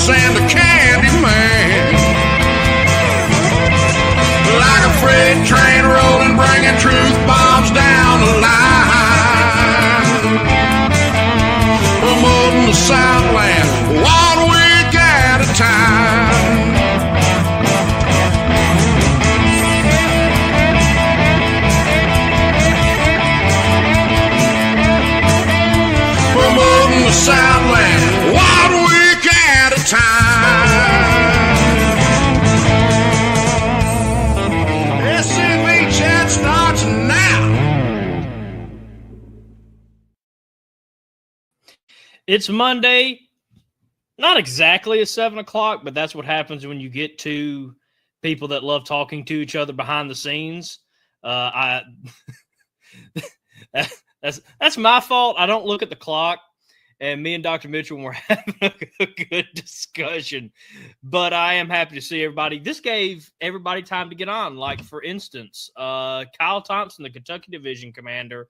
Elvis and the Candyman. Like a freight train rolling, bringing truth bombs down the line. Promoting the Southland 1 week at a time. Promoting the Southland 1 week at a time. SCV CHAT starts now. It's Monday, not exactly at 7 o'clock, but that's what happens when you get two people that love talking to each other behind the scenes. That's my fault. I don't look at the clock, and me and Dr. Mitchell were having a good discussion, but I am happy to see everybody. This gave everybody time to get on. Like, for instance, Kyle Thompson, the Kentucky Division Commander,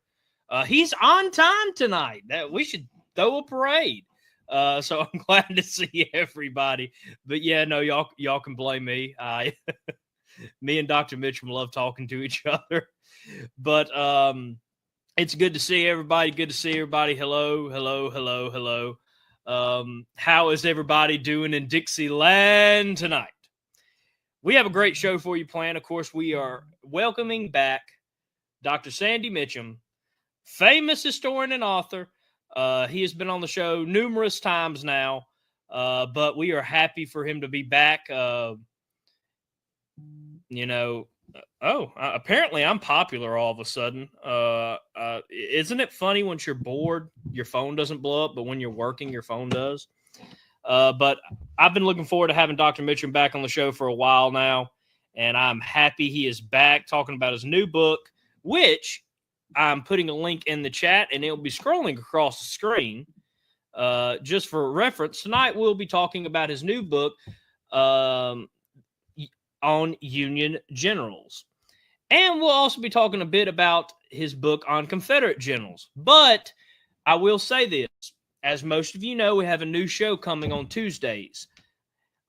he's on time tonight. We should throw a parade. So I'm glad to see everybody. But yeah, no, y'all can blame me. Me and Dr. Mitchell love talking to each other. But it's good to see everybody. Good to see everybody. Hello, hello, hello, hello. How is everybody doing in Dixieland tonight? We have a great show for you planned. Of course, we are welcoming back Dr. Sandy Mitcham, famous historian and author. He has been on the show numerous times now, but we are happy for him to be back. Apparently I'm popular all of a sudden. Isn't it funny once you're bored, your phone doesn't blow up, but when you're working, your phone does? But I've been looking forward to having Dr. Mitcham back on the show for a while now, and I'm happy he is back talking about his new book, which I'm putting a link in the chat, and it'll be scrolling across the screen. Just for reference, tonight we'll be talking about his new book on Union Generals. And we'll also be talking a bit about his book on Confederate Generals. But I will say this. As most of you know, we have a new show coming on Tuesdays.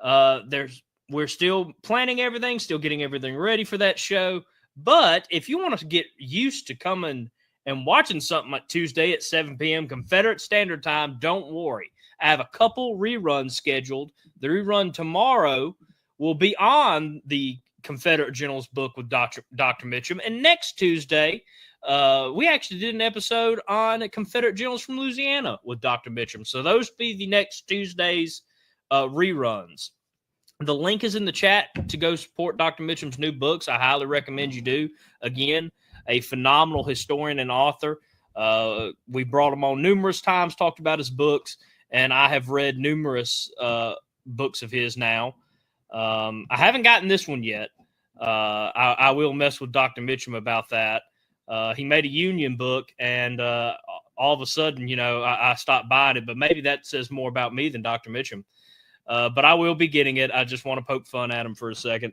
We're still planning everything, still getting everything ready for that show. But if you want to get used to coming and watching something like Tuesday at 7 p.m. Confederate Standard Time, don't worry. I have a couple reruns scheduled. The rerun tomorrow will be on the Confederate Generals book with Dr. Mitcham. And next Tuesday, we actually did an episode on Confederate Generals from Louisiana with Dr. Mitcham. So those will be the next Tuesday's reruns. The link is in the chat to go support Dr. Mitcham's new books. I highly recommend you do. Again, a phenomenal historian and author. We brought him on numerous times, talked about his books, and I have read numerous books of his now. I haven't gotten this one yet. I will mess with Dr. Mitcham about that. He made a Union book, and all of a sudden, I stopped buying it, but maybe that says more about me than Dr. Mitcham. But I will be getting it. I just want to poke fun at him for a second.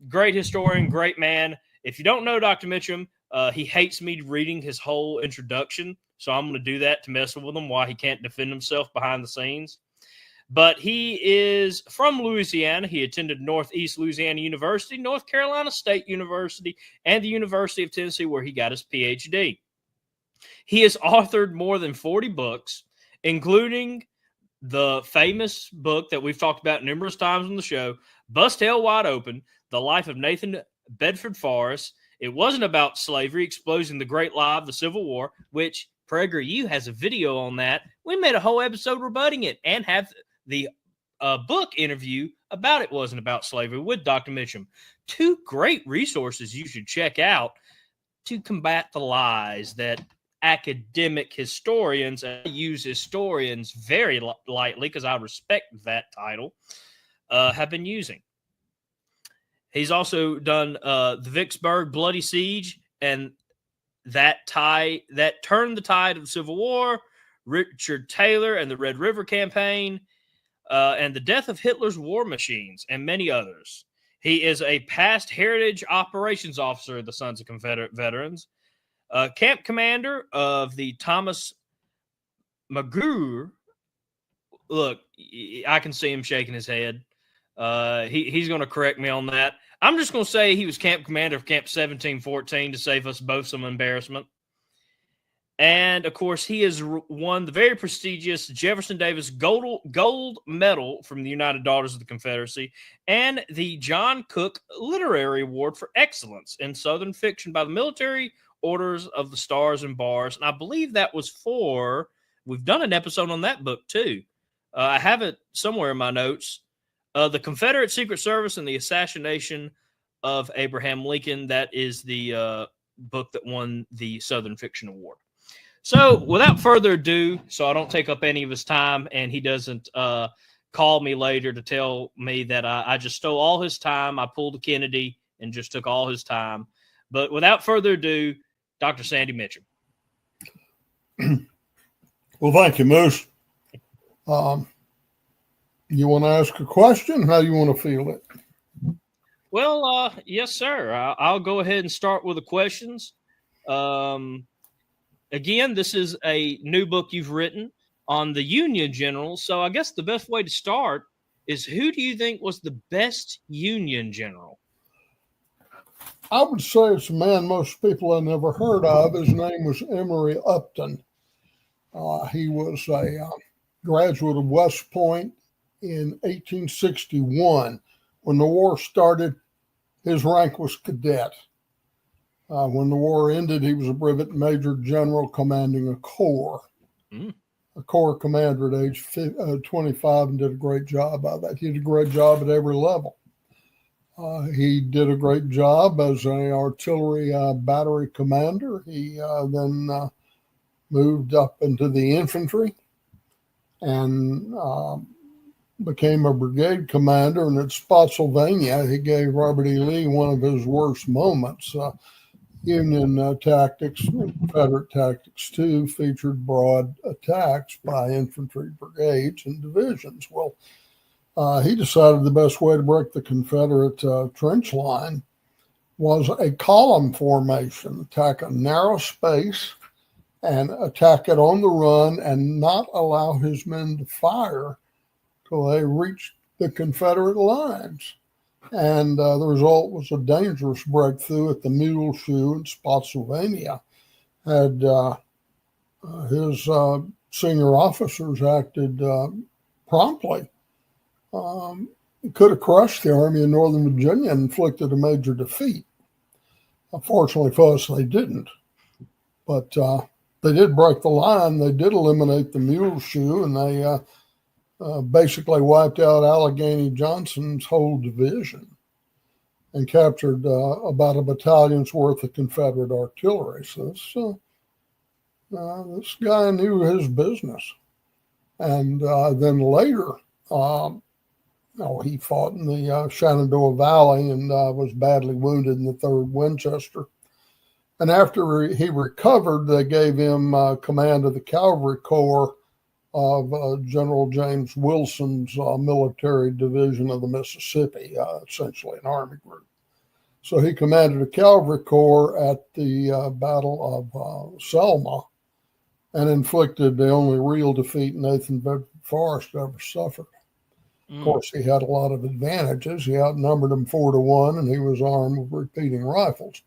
Great historian, great man. If you don't know Dr. Mitcham, he hates me reading his whole introduction, so I'm going to do that to mess with him while he can't defend himself behind the scenes. But he is from Louisiana. He attended Northeast Louisiana University, North Carolina State University, and the University of Tennessee, where he got his PhD. He has authored more than 40 books, including the famous book that we've talked about numerous times on the show, Bust Hell Wide Open, The Life of Nathan Bedford Forrest. It wasn't about slavery, exposing the great lie of the Civil War, which PragerU has a video on that. We made a whole episode rebutting it and have the book interview about It Wasn't About Slavery with Dr. Mitcham. Two great resources you should check out to combat the lies that academic historians, I use historians very lightly because I respect that title, have been using. He's also done the Vicksburg Bloody Siege and that turned the tide of the Civil War, Richard Taylor and the Red River Campaign, and the death of Hitler's war machines, and many others. He is a past Heritage Operations Officer of the Sons of Confederate Veterans, camp commander of the Thomas Magruder look, I can see him shaking his head. He's going to correct me on that. I'm just going to say he was camp commander of Camp 1714 to save us both some embarrassment. And, of course, he has won the very prestigious Jefferson Davis Gold Medal from the United Daughters of the Confederacy and the John Cook Literary Award for Excellence in Southern Fiction by the Military Orders of the Stars and Bars. And I believe that was we've done an episode on that book, too. I have it somewhere in my notes. The Confederate Secret Service and the Assassination of Abraham Lincoln. That is the book that won the Southern Fiction Award. So without further ado, so I don't take up any of his time and he doesn't call me later to tell me that I just stole all his time. I pulled a Kennedy and just took all his time. But without further ado, Dr. Sandy Mitcham. Well, thank you, Moose. You want to ask a question? How you want to field it? Well, yes, sir. I'll go ahead and start with the questions. Again, this is a new book you've written on the Union Generals. So I guess the best way to start is, who do you think was the best Union general? I would say it's a man most people have never heard of. His name was Emory Upton. He was a graduate of West Point in 1861. When the war started, his rank was cadet. When the war ended, he was a brevet major general commanding a corps. A corps commander at age 25, and did a great job of that. He did a great job at every level. He did a great job as an artillery battery commander. He then moved up into the infantry and became a brigade commander. And at Spotsylvania, he gave Robert E. Lee one of his worst moments. Union tactics, Confederate tactics too, featured broad attacks by infantry brigades and divisions. Well, he decided the best way to break the Confederate trench line was a column formation, attack a narrow space and attack it on the run and not allow his men to fire till they reached the Confederate lines. And the result was a dangerous breakthrough at the Mule Shoe in Spotsylvania. Had his senior officers acted promptly, it could have crushed the Army of Northern Virginia and inflicted a major defeat. Unfortunately for us, they didn't. But they did break the line. They did eliminate the Mule Shoe, and they basically wiped out Allegheny Johnson's whole division and captured about a battalion's worth of Confederate artillery. So this guy knew his business. And then later, he fought in the Shenandoah Valley and was badly wounded in the 3rd Winchester. And after he recovered, they gave him command of the Cavalry Corps of General James Wilson's military division of the Mississippi, essentially an army group. So he commanded a cavalry corps at the Battle of Selma and inflicted the only real defeat Nathan Bedford Forrest ever suffered. Of course, he had a lot of advantages. He outnumbered them 4-1, and he was armed with repeating rifles.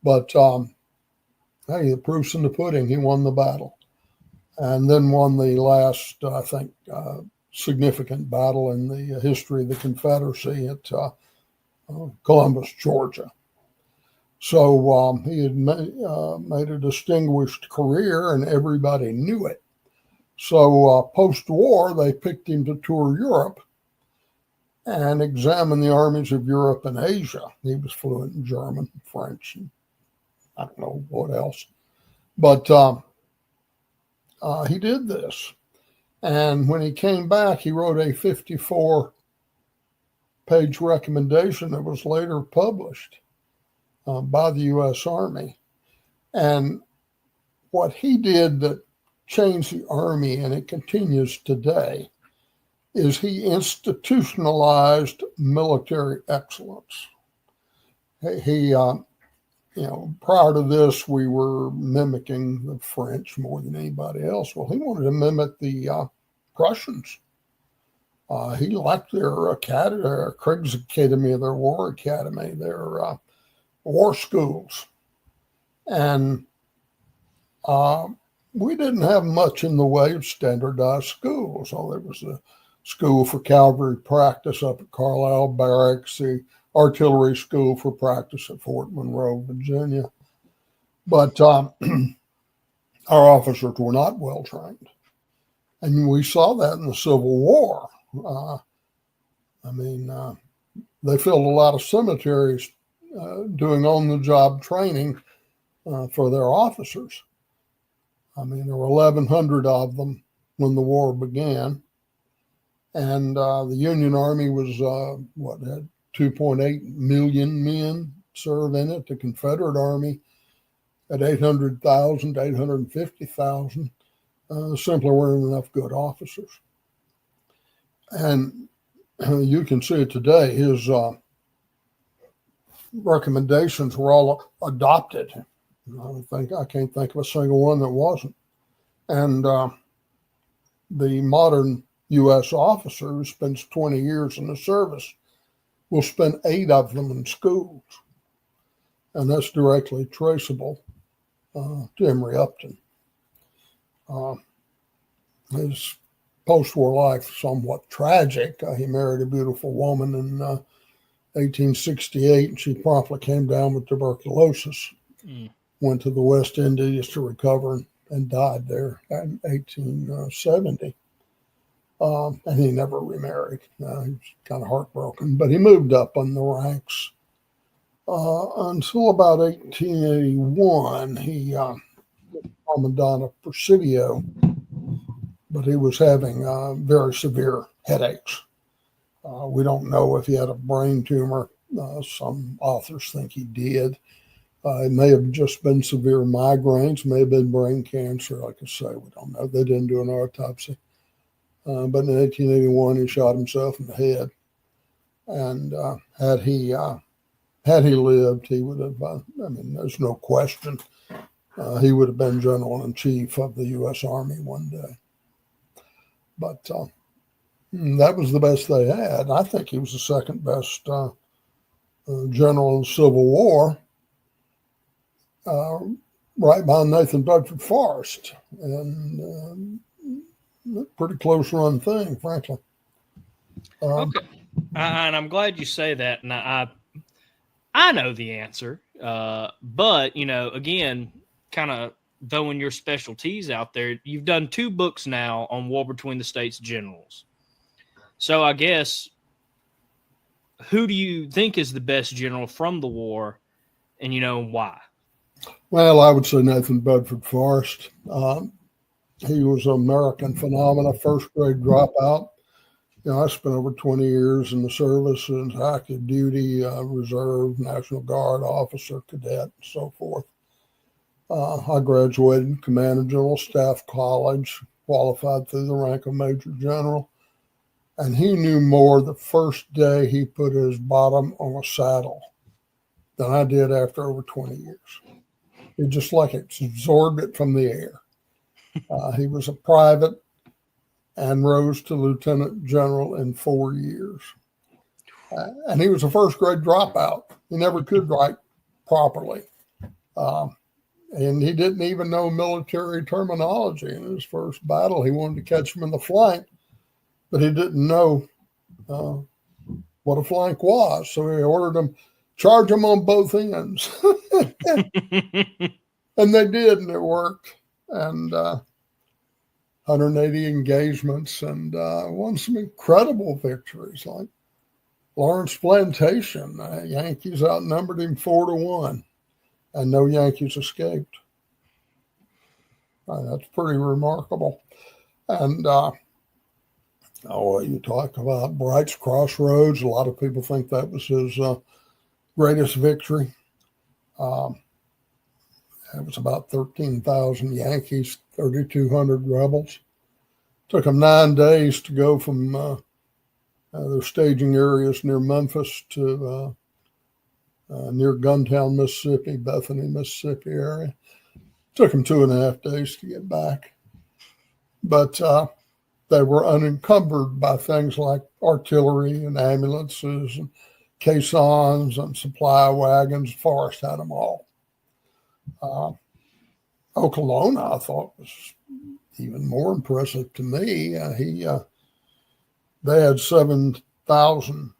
But hey, the proof's in the pudding. He won the battle. And then won the last, I think, significant battle in the history of the Confederacy at Columbus, Georgia. So he had made a distinguished career, and everybody knew it. So post-war, they picked him to tour Europe and examine the armies of Europe and Asia. He was fluent in German, French, and I don't know what else. But he did this. And when he came back, he wrote a 54-page recommendation that was later published by the U.S. Army. And what he did that changed the Army, and it continues today, is he institutionalized military excellence. He prior to this, we were mimicking the French more than anybody else. Well, he wanted to mimic the Prussians. He liked their academy, their Krieg's Academy, their War Academy, their war schools. And we didn't have much in the way of standardized schools. So there was a school for cavalry practice up at Carlisle Barracks, the artillery school for practice at Fort Monroe, Virginia. But our officers were not well trained. And we saw that in the Civil War. They filled a lot of cemeteries doing on-the-job training for their officers. There were 1,100 of them when the war began. And the Union Army was, had 2.8 million men serve in it. The Confederate Army at 800,000 to 850,000. Simply weren't enough good officers. And you can see it today. His recommendations were all adopted. I can't think of a single one that wasn't. And the modern U.S. officer who spends 20 years in the service will spend 8 of them in schools. And that's directly traceable to Emory Upton. His post-war life somewhat tragic. He married a beautiful woman in 1868, and she promptly came down with tuberculosis. Went to the West Indies to recover and died there in 1870. And he never remarried. He was kind of heartbroken, but he moved up in the ranks until about 1881. He was Commandant of Presidio, but he was having very severe headaches. We don't know if he had a brain tumor. Some authors think he did. It may have just been severe migraines, may have been brain cancer. Like I say, we don't know. They didn't do an autopsy. But in 1881, he shot himself in the head. And had he lived, he would have, there's no question, he would have been General-in-Chief of the U.S. Army one day. But that was the best they had. I think he was the second best general in the Civil War, right behind Nathan Bedford Forrest. And pretty close run thing, frankly. Okay. And I'm glad you say that. And I know the answer. But, again, kind of throwing your specialties out there, you've done 2 books now on war between the states generals. So I guess, who do you think is the best general from the war, and why? Well, I would say Nathan Bedford Forrest. He was an American phenomenon, first grade dropout. I spent over 20 years in the service as active duty, reserve, National Guard officer, cadet, and so forth. I graduated Command and General Staff College, qualified through the rank of Major General. And he knew more the first day he put his bottom on a saddle than I did after over 20 years. It just like it absorbed it from the air. He was a private and rose to lieutenant general in 4 years. And he was a first grade dropout. He never could write properly. And he didn't even know military terminology. In his first battle, he wanted to catch him in the flank, but he didn't know what a flank was. So he ordered him, charge him on both ends. And they did, and it worked. And 180 engagements, and won some incredible victories, like Lawrence Plantation. Yankees outnumbered him 4-1, and no Yankees escaped. That's pretty remarkable. And you talk about Bright's Crossroads. A lot of people think that was his greatest victory. It was about 13,000 Yankees, 3,200 rebels. Took them 9 days to go from their staging areas near Memphis to near Guntown, Mississippi, Bethany, Mississippi area. Took them 2.5 days to get back. But they were unencumbered by things like artillery and ambulances and caissons and supply wagons. Forrest had them all. Okolona, I thought, was even more impressive to me. They had 7,000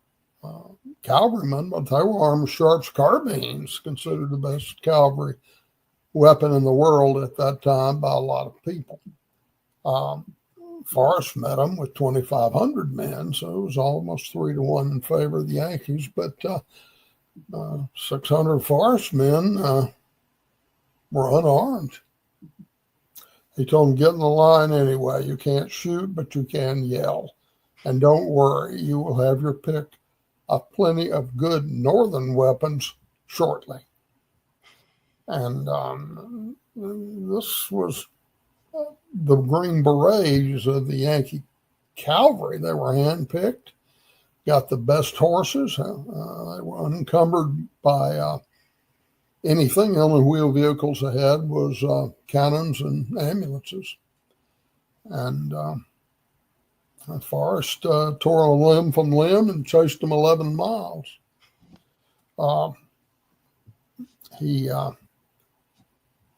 cavalrymen, but they were armed with Sharp's carbines, considered the best cavalry weapon in the world at that time by a lot of people. Forrest met them with 2,500 men, so it was almost 3-1 in favor of the Yankees. But 600 Forrest men were unarmed. He told them, get in the line anyway. You can't shoot, but you can yell. And don't worry, you will have your pick of plenty of good northern weapons shortly. And this was the Green Berets of the Yankee cavalry. They were handpicked, got the best horses. They were unencumbered by anything. The only wheel vehicles they had was cannons and ambulances. And Forrest tore a limb from limb and chased them 11 miles. He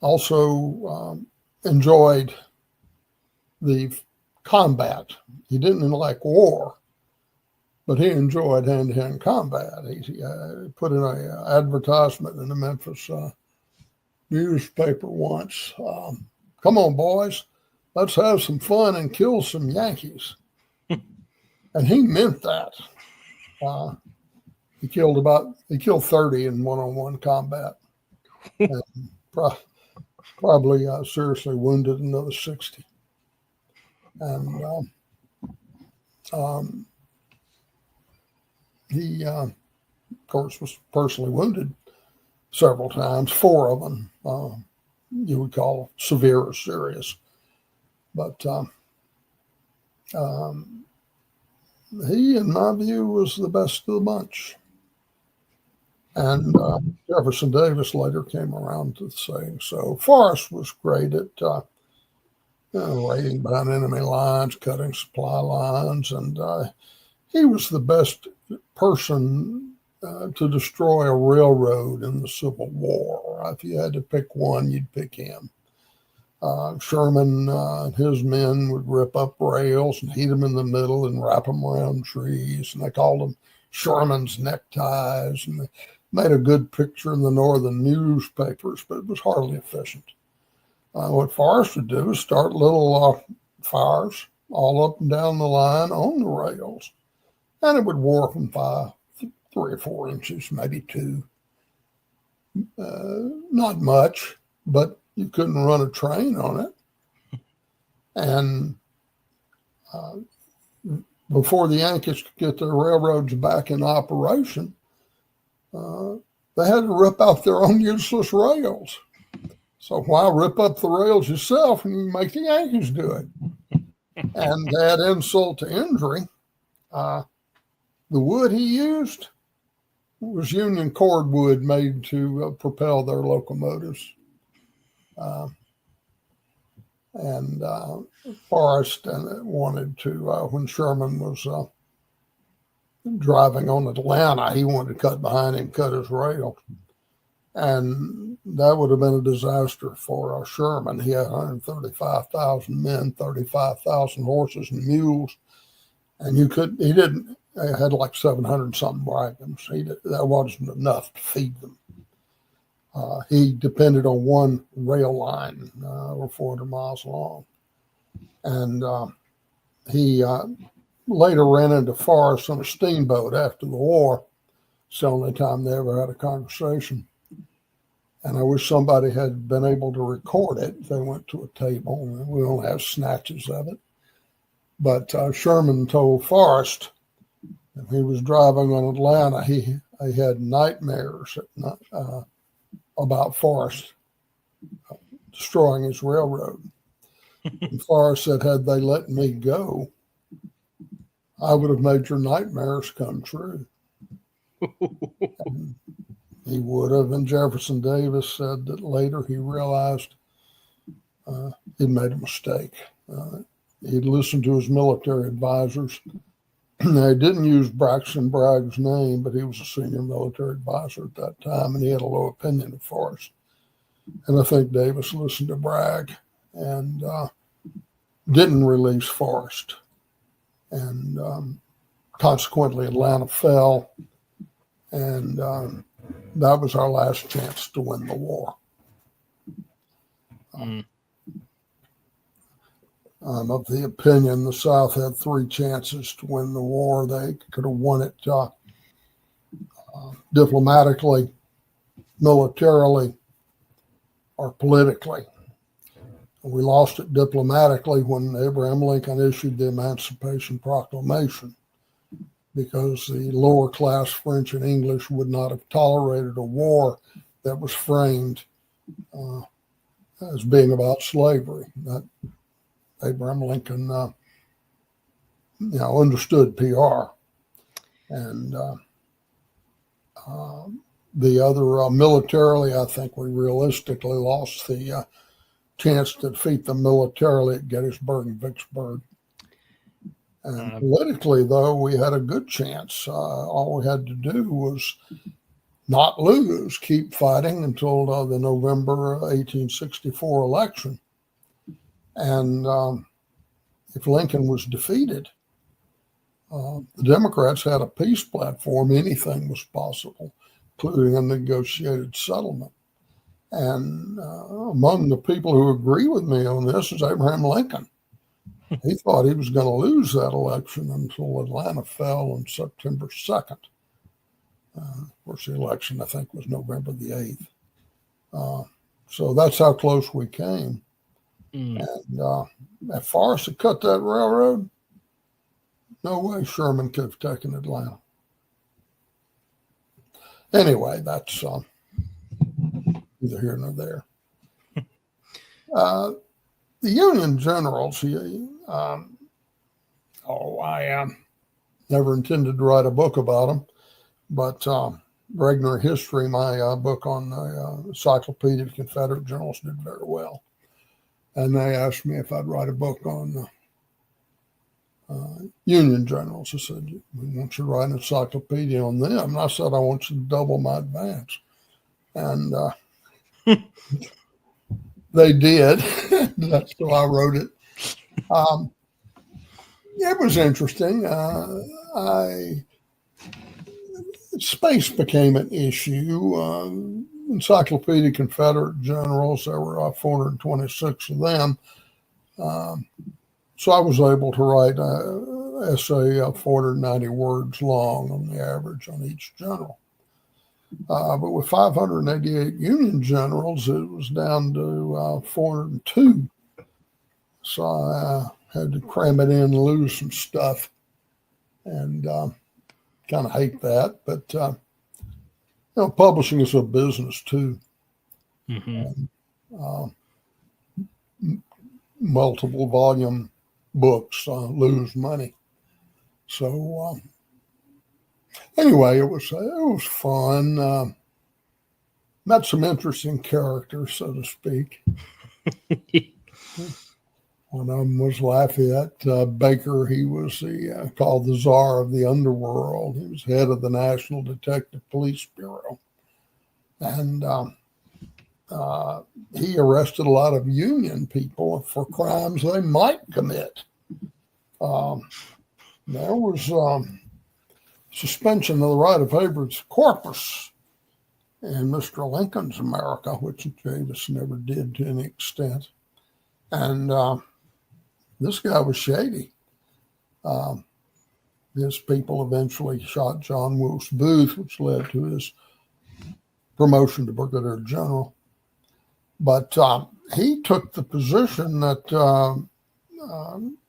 also enjoyed the combat. He didn't like war, but he enjoyed hand-to-hand combat. He put in an advertisement in the Memphis newspaper once. Come on, boys, let's have some fun and kill some Yankees. And he meant that. He killed 30 in one-on-one combat. And probably seriously wounded another 60. And he, of course, was personally wounded several times, 4 of them you would call severe or serious. But he, in my view, was the best of the bunch. And Jefferson Davis later came around to saying so. Forrest was great at raiding behind enemy lines, cutting supply lines, and he was the best person to destroy a railroad in the Civil War. If you had to pick one, you'd pick him. Sherman and his men would rip up rails and heat them in the middle and wrap them around trees, and they called them Sherman's neckties, and they made a good picture in the northern newspapers, but it was hardly efficient. What Forrest would do is start little fires all up and down the line on the rails, and it would warp them by 3 or 4 inches, maybe 2. Not much, but you couldn't run a train on it. And before the Yankees could get their railroads back in operation, they had to rip out their own useless rails. So why rip up the rails yourself and you make the Yankees do it? And to add insult to injury, the wood he used was Union cordwood made to propel their locomotives. And Forrest wanted to, when Sherman was driving on Atlanta, he wanted to cut behind him, cut his rail. And that would have been a disaster for Sherman. He had 135,000 men, 35,000 horses and mules. And he had like 700 something wagons. That wasn't enough to feed them. He depended on one rail line over 400 miles long. And he later ran into Forrest on a steamboat after the war. It's the only time they ever had a conversation. And I wish somebody had been able to record it. They went to a table, and we don't have snatches of it. But Sherman told Forrest that he was driving on Atlanta. He had nightmares about Forrest destroying his railroad. And Forrest said, had they let me go, I would have made your nightmares come true. And he would have. And Jefferson Davis said that later he realized he'd made a mistake. He'd listened to his military advisors. They didn't use Braxton Bragg's name, but he was a senior military advisor at that time, and he had a low opinion of Forrest. And I think Davis listened to Bragg and didn't release Forrest. And consequently, Atlanta fell, and that was our last chance to win the war. I'm of the opinion the South had 3 chances to win the war. They could have won it diplomatically, militarily, or politically. We lost it diplomatically when Abraham Lincoln issued the Emancipation Proclamation, because the lower class French and English would not have tolerated a war that was framed as being about slavery. That Abraham Lincoln, understood PR. And the other, militarily, I think we realistically lost the chance to defeat them militarily at Gettysburg and Vicksburg. And politically, though, we had a good chance. All we had to do was not lose, keep fighting until the November 1864 election. And if Lincoln was defeated, the Democrats had a peace platform. Anything was possible, including a negotiated settlement. And among the people who agree with me on this is Abraham Lincoln. He thought he was going to lose that election until Atlanta fell on September 2nd. Of course, the election, I think, was November the 8th. So that's how close we came. And if Forrest had cut that railroad, no way Sherman could have taken Atlanta. Anyway, that's neither here nor there. The Union Generals, I never intended to write a book about them, but Regular History, my book on the Encyclopedia of Confederate Generals, did very well. And they asked me if I'd write a book on Union Generals. I said, we want you to write an encyclopedia on them. And I said, I want you to double my advance. And they did. So I wrote it. It was interesting. Space became an issue. Encyclopedia of Confederate Generals, there were 426 of them. So I was able to write an essay 490 words long on the average on each general. But with 588 Union generals, it was down to 402. So I had to cram it in and lose some stuff, and kind of hate that. But publishing is a business too. And, multiple volume books lose money. So anyway, it was fun. Met some interesting characters, so to speak. One of them was Lafayette Baker. He was called the Czar of the Underworld. He was head of the National Detective Police Bureau. And he arrested a lot of Union people for crimes they might commit. There was suspension of the right of habeas corpus in Mr. Lincoln's America, which Davis never did to any extent. And this guy was shady. His people eventually shot John Wilkes Booth, which led to his promotion to Brigadier General. But he took the position that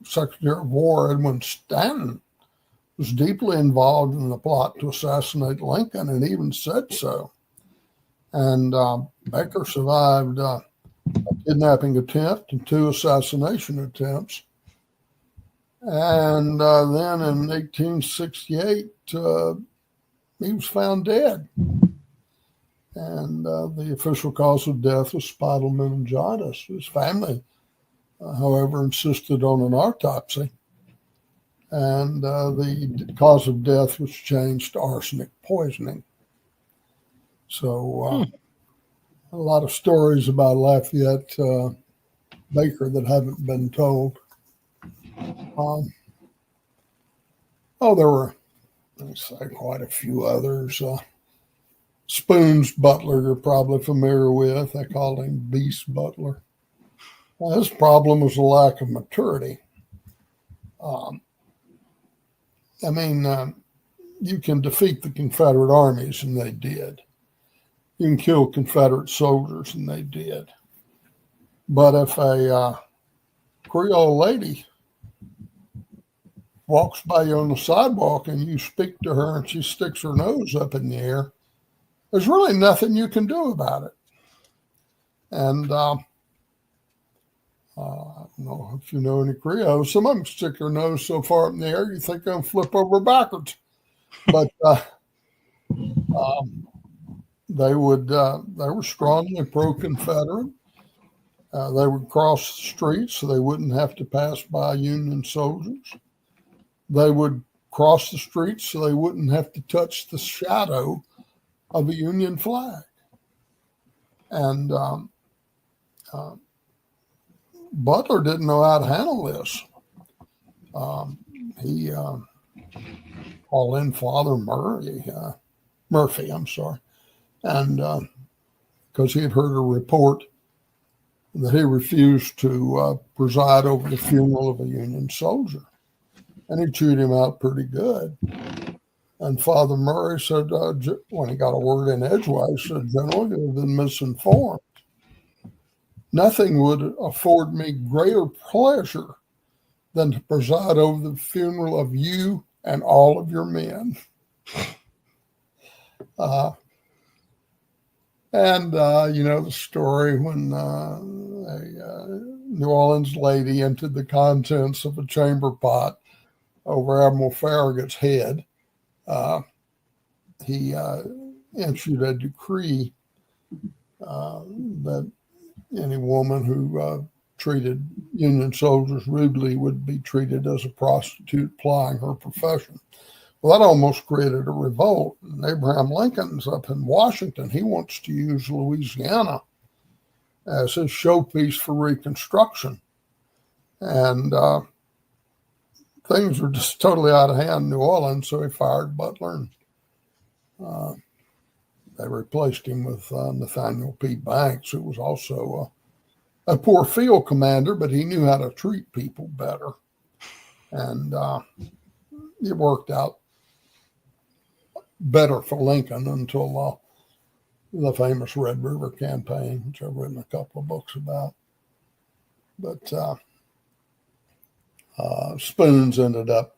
Secretary of War Edwin Stanton was deeply involved in the plot to assassinate Lincoln, and even said so. And Baker survived a kidnapping attempt and 2 assassination attempts. And then in 1868, he was found dead. And the official cause of death was spinal meningitis. His family however, insisted on an autopsy, and the cause of death was changed to arsenic poisoning. So a lot of stories about Lafayette Baker that haven't been told. There were, let's say, quite a few others. Spoon's butler, you're probably familiar with. They called him Beast Butler. His problem was a lack of maturity. You can defeat the Confederate armies, and they did. You can kill Confederate soldiers, and they did. But if a Creole lady walks by you on the sidewalk and you speak to her and she sticks her nose up in the air, there's really nothing you can do about it. And I don't know if you know any Creole. Some of them stick their nose so far up in the air you think they're going to flip over backwards. But they were strongly pro-Confederate. They would cross the streets so they wouldn't have to pass by Union soldiers. They would cross the streets so they wouldn't have to touch the shadow of a Union flag. And Butler didn't know how to handle this. He called in Father Murphy, and because he had heard a report that he refused to preside over the funeral of a Union soldier. And he chewed him out pretty good. And Father Murray said, when he got a word in edgewise, he said, "General, you've been misinformed. Nothing would afford me greater pleasure than to preside over the funeral of you and all of your men." You know the story when a New Orleans lady emptied the contents of a chamber pot over Admiral Farragut's head. He issued a decree that any woman who treated Union soldiers rudely would be treated as a prostitute plying her profession. Well, that almost created a revolt. And Abraham Lincoln's up in Washington. He wants to use Louisiana as his showpiece for Reconstruction. And things were just totally out of hand in New Orleans, so he fired Butler. And they replaced him with Nathaniel P. Banks, who was also a poor field commander, but he knew how to treat people better. And it worked out better for Lincoln until the famous Red River campaign, which I've written a couple of books about. But Spoons ended up,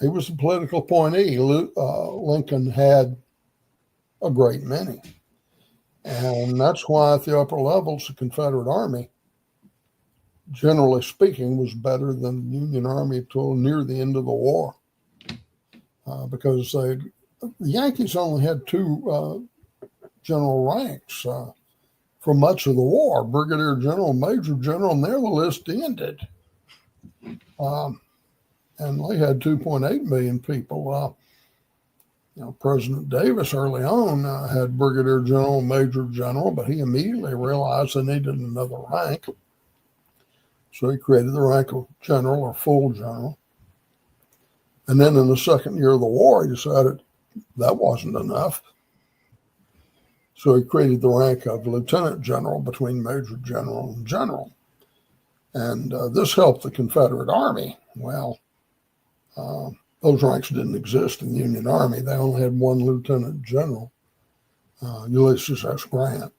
he was a political appointee. Lincoln had a great many. And that's why at the upper levels, the Confederate Army, generally speaking, was better than the Union Army until near the end of the war. Because the Yankees only had two general ranks for much of the war, Brigadier General, Major General, and there the list ended. And they had 2.8 million people. President Davis early on had Brigadier General, Major General, but he immediately realized they needed another rank. So he created the rank of general or full general. And then in the second year of the war, he decided that wasn't enough. So he created the rank of lieutenant general between major general and general. And this helped the Confederate Army. Well, those ranks didn't exist in the Union Army. They only had one lieutenant general, Ulysses S. Grant.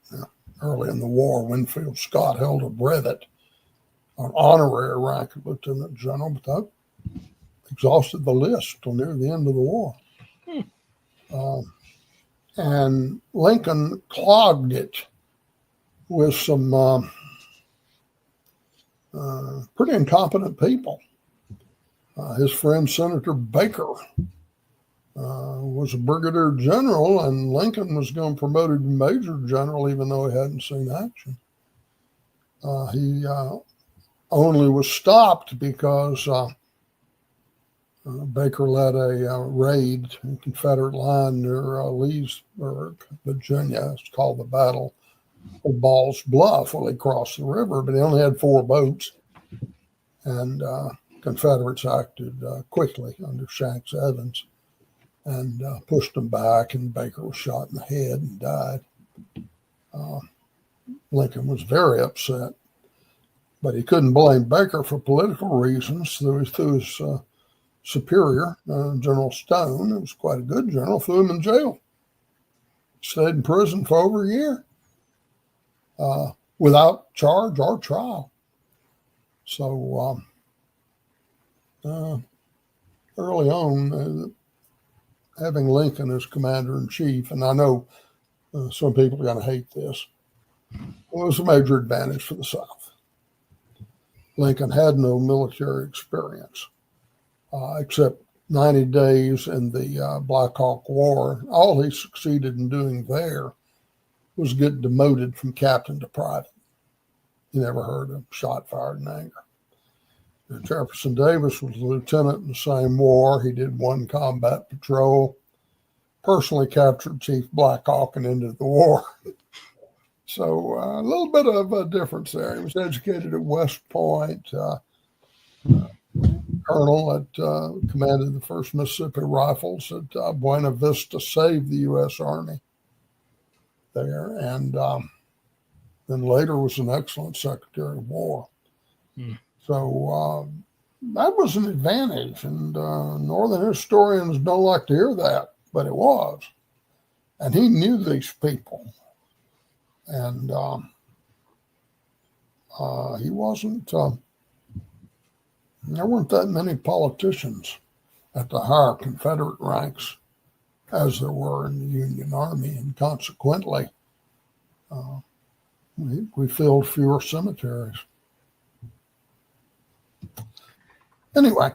Early in the war, Winfield Scott held a brevet, an honorary rank of lieutenant general, but that exhausted the list till near the end of the war. And Lincoln clogged it with some pretty incompetent people. His friend Senator Baker was a brigadier general, and Lincoln was going to promote him to major general, even though he hadn't seen action. He only was stopped because Baker led a raid in Confederate line near Leesburg, Virginia. It's called the Battle of Ball's Bluff. Well, he crossed the river, but he only had 4 boats. And Confederates acted quickly under Shanks Evans and pushed them back, and Baker was shot in the head and died. Lincoln was very upset, but he couldn't blame Baker for political reasons. Through his superior, General Stone, who was quite a good general, threw him in jail. Stayed in prison for over a year without charge or trial. So early on, having Lincoln as commander-in-chief, and I know some people are going to hate this, was a major advantage for the South. Lincoln had no military experience except 90 days in the Black Hawk War. All he succeeded in doing there was get demoted from captain to private. You never heard of shot fired in anger. Jefferson Davis was a lieutenant in the same war. He did 1 combat patrol, personally captured Chief Black Hawk and ended the war. So a little bit of a difference there. He was educated at West Point, colonel at commanded the 1st Mississippi Rifles at Buena Vista, saved the U.S. Army there, and then later was an excellent Secretary of War. So that was an advantage, and Northern historians don't like to hear that, but it was. And he knew these people, and he wasn't, there weren't that many politicians at the higher Confederate ranks as there were in the Union Army, and consequently, we filled fewer cemeteries. Anyway.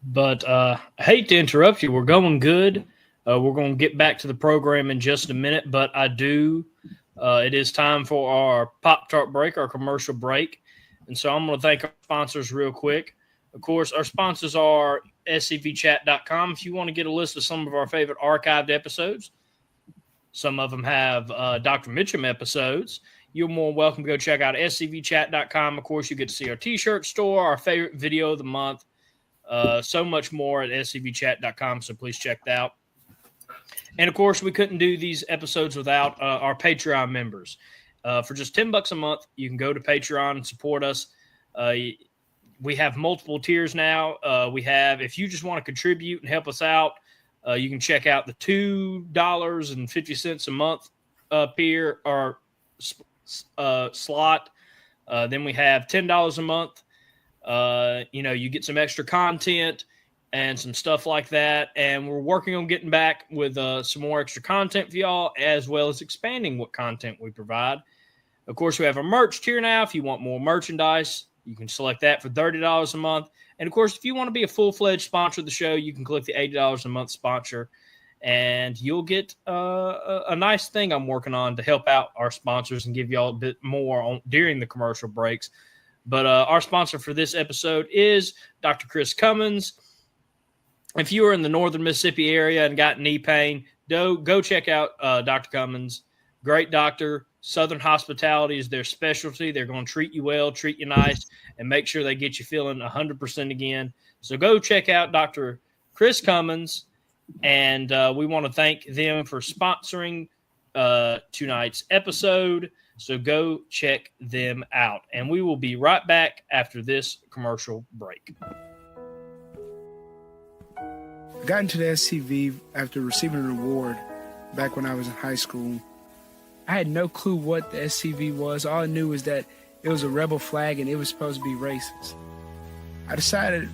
But I hate to interrupt you. We're going good. We're going to get back to the program in just a minute, but it is time for our Pop-Tart break, our commercial break. And so I'm going to thank our sponsors real quick. Of course, our sponsors are scvchat.com. If you want to get a list of some of our favorite archived episodes, some of them have Dr. Mitcham episodes, you're more welcome to go check out scvchat.com. Of course, you get to see our T-shirt store, our favorite video of the month, so much more at scvchat.com, so please check that out. And, of course, we couldn't do these episodes without our Patreon members. For just $10 a month, you can go to Patreon and support us. We have multiple tiers now. If you just want to contribute and help us out, you can check out the $2.50 a month tier or slot. Then we have $10 a month. You get some extra content and some stuff like that. And we're working on getting back with some more extra content for y'all, as well as expanding what content we provide. Of course, we have a merch tier now. If you want more merchandise, you can select that for $30 a month. And, of course, if you want to be a full-fledged sponsor of the show, you can click the $80 a month sponsor, and you'll get a nice thing I'm working on to help out our sponsors and give y'all a bit more during the commercial breaks. But our sponsor for this episode is Dr. Chris Cummins. If you are in the northern Mississippi area and got knee pain, go check out Dr. Cummins. Great doctor. Southern hospitality is their specialty. They're going to treat you well, treat you nice, and make sure they get you feeling 100% again. So go check out Dr. Chris Cummins, and we want to thank them for sponsoring tonight's episode. So go check them out. And we will be right back after this commercial break. I got into the SCV after receiving an award back when I was in high school. I had no clue what the SCV was. All I knew was that it was a rebel flag and it was supposed to be racist. I decided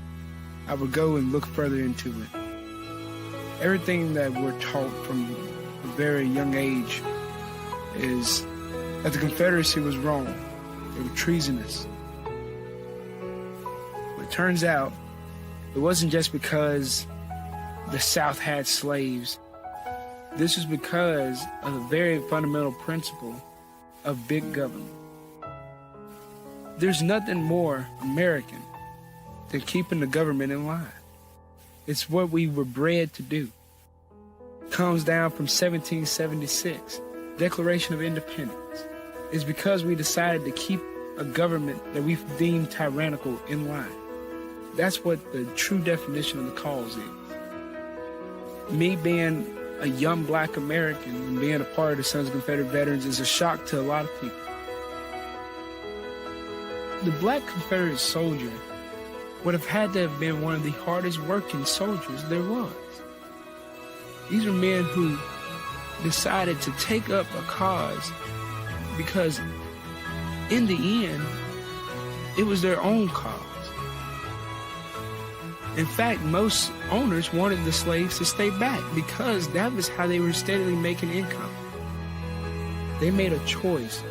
I would go and look further into it. Everything that we're taught from a very young age is that the Confederacy was wrong. They were treasonous. But it turns out it wasn't just because the South had slaves. This is because of a very fundamental principle of big government. There's nothing more American than keeping the government in line. It's what we were bred to do. It comes down from 1776, Declaration of Independence. It's because we decided to keep a government that we've deemed tyrannical in line. That's what the true definition of the cause is. Me being a young black American and being a part of the Sons of Confederate Veterans is a shock to a lot of people. The black Confederate soldier would have had to have been one of the hardest working soldiers there was. These are men who decided to take up a cause because in the end, it was their own cause. In fact, most owners wanted the slaves to stay back because that was how they were steadily making income. They made a choice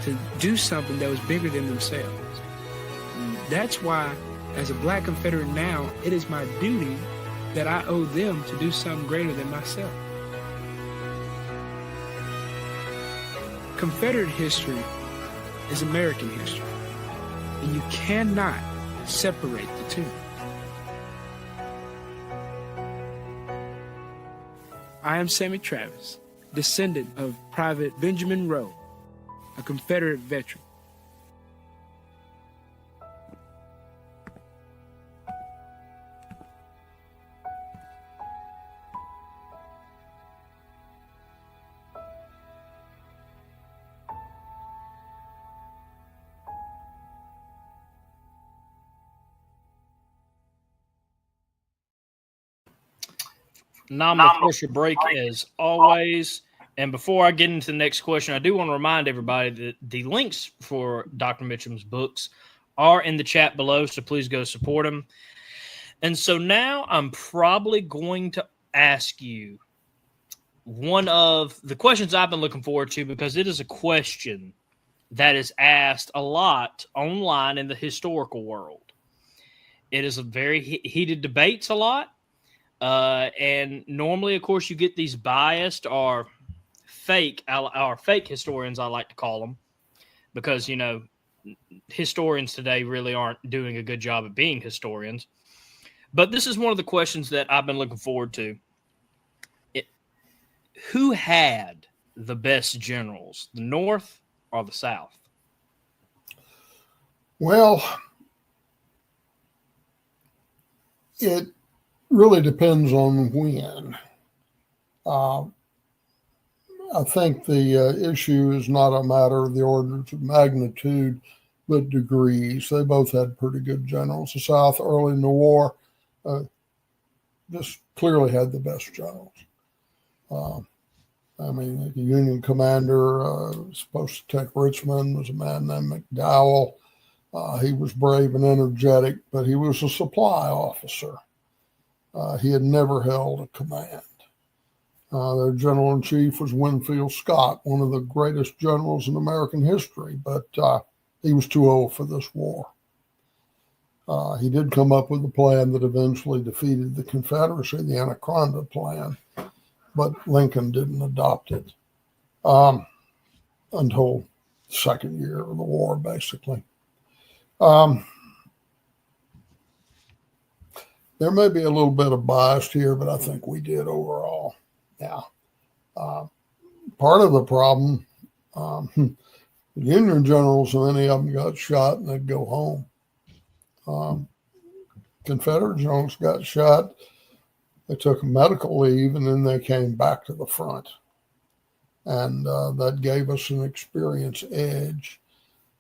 to do something that was bigger than themselves. And that's why, as a black Confederate now, it is my duty that I owe them to do something greater than myself. Confederate history is American history, and you cannot separate the two. I am Sammy Travis, descendant of Private Benjamin Rowe, a Confederate veteran. Nominal pressure break as always. And before I get into the next question, I do want to remind everybody that the links for Dr. Mitcham's books are in the chat below, so please go support them. And so now I'm probably going to ask you one of the questions I've been looking forward to, because it is a question that is asked a lot online in the historical world. It is a very heated debates a lot. And normally, of course, you get these biased or fake historians, I like to call them, because, you know, historians today really aren't doing a good job of being historians. But this is one of the questions that I've been looking forward to. Who had the best generals, the North or the South? Well, it really depends on when. I think the issue is not a matter of the orders of magnitude, but degrees. They both had pretty good generals. The South, early in the war, just clearly had the best generals. I mean, the Union commander supposed to take Richmond was a man named McDowell. He was brave and energetic, but he was a supply officer. He had never held a command. Their general-in-chief was Winfield Scott, one of the greatest generals in American history, but he was too old for this war. He did come up with a plan that eventually defeated the Confederacy, the Anaconda Plan, but Lincoln didn't adopt it until the second year of the war, basically. There may be a little bit of bias here, but I think we did overall. Yeah. Part of the problem, the Union generals, and many of them got shot and they'd go home. Confederate generals got shot. They took a medical leave and then they came back to the front. And that gave us an experience edge.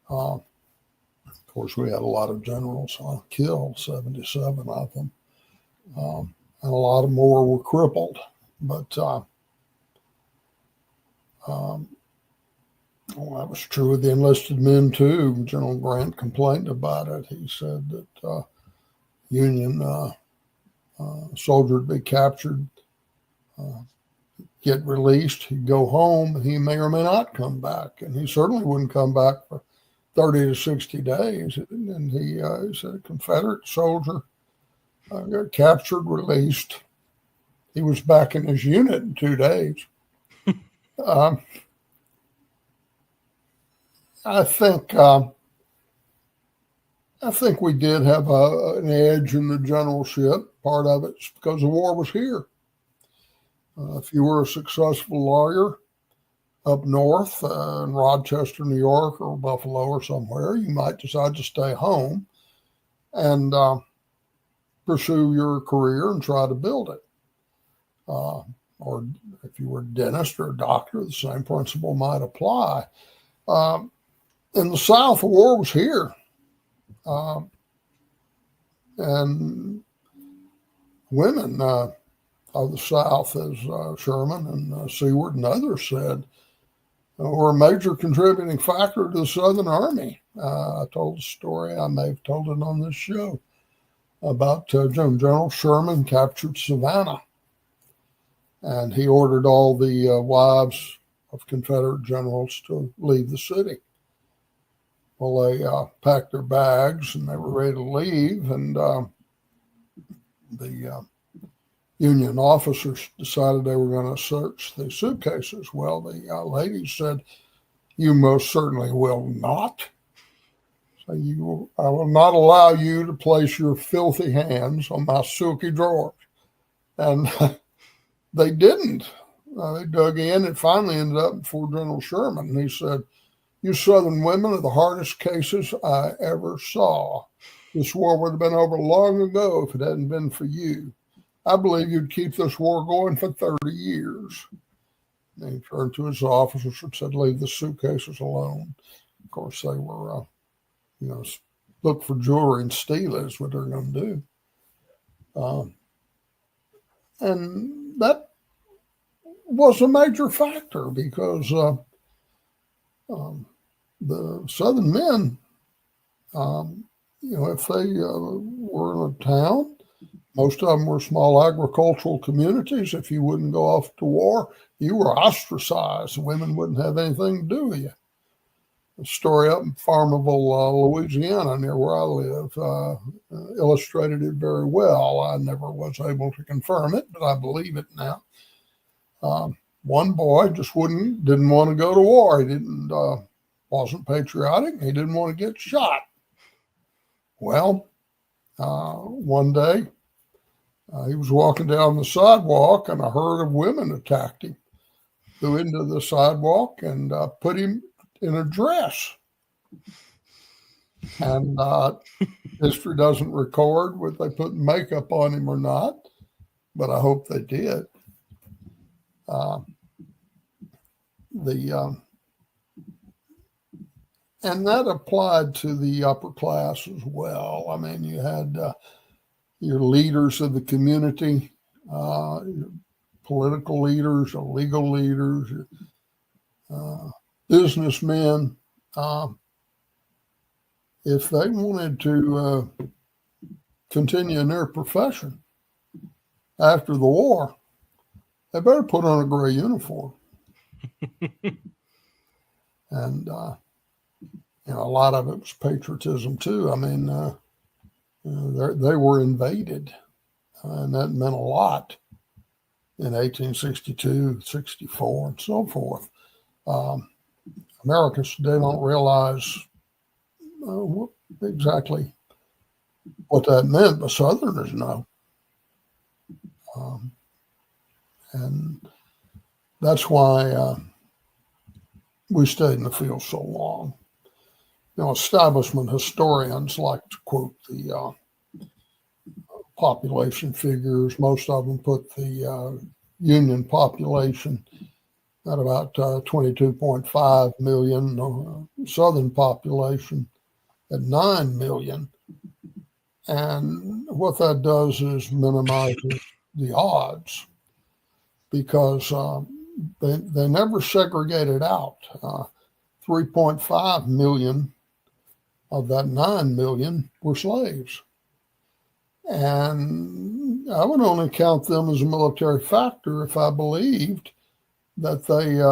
Of course, we had a lot of generals killed, 77 of them. And a lot of more were crippled. But that was true of the enlisted men, too. General Grant complained about it. He said that Union soldier would be captured, get released, he'd go home, and he may or may not come back. And he certainly wouldn't come back for 30 to 60 days. And he said a Confederate soldier got captured, released. He was back in his unit in 2 days. I think I think we did have an edge in the generalship. Part of it's because the war was here. If you were a successful lawyer up north in Rochester, New York, or Buffalo or somewhere, you might decide to stay home and pursue your career and try to build it. Or if you were a dentist or a doctor, the same principle might apply. In the South, the war was here. And women of the South, as Sherman and Seward and others said, were a major contributing factor to the Southern Army. I told a story, I may have told it on this show, about General Sherman captured Savannah. And he ordered all the wives of Confederate generals to leave the city. Well, they packed their bags and they were ready to leave. And the Union officers decided they were going to search the suitcases. Well, the ladies said, "You most certainly will not. So I will not allow you to place your filthy hands on my silky drawers." And they didn't. They dug in and finally ended up before General Sherman. And he said, "You Southern women are the hardest cases I ever saw. This war would have been over long ago if it hadn't been for you. I believe you'd keep this war going for 30 years. And he turned to his officers and said, "Leave the suitcases alone." Of course, they were, look for jewelry and steal it is what they're going to do. And that was a major factor because the Southern men, if they were in a town, most of them were small agricultural communities. If you wouldn't go off to war, you were ostracized. Women wouldn't have anything to do with you. A story up in Farmerville, Louisiana, near where I live, illustrated it very well. I never was able to confirm it, but I believe it now. One boy just didn't want to go to war. He wasn't patriotic. He didn't want to get shot. Well, one day he was walking down the sidewalk and a herd of women attacked him, flew into the sidewalk and put him in a dress. And history doesn't record whether they put makeup on him or not, but I hope they did. And that applied to the upper class as well. I mean, you had your leaders of the community, your political leaders, your legal leaders, your businessmen. If they wanted to continue in their profession after the war, they better put on a gray uniform. And, a lot of it was patriotism too. I mean, they were invaded, and that meant a lot in 1862, 64, and so forth. Americans today don't realize exactly what that meant, but Southerners know. And that's why we stayed in the field so long. Establishment historians like to quote the population figures. Most of them put the Union population at about 22.5 million, Southern population at 9 million. And what that does is minimizes the odds because they never segregated out. 3.5 million of that 9 million were slaves. And I would only count them as a military factor if I believed that they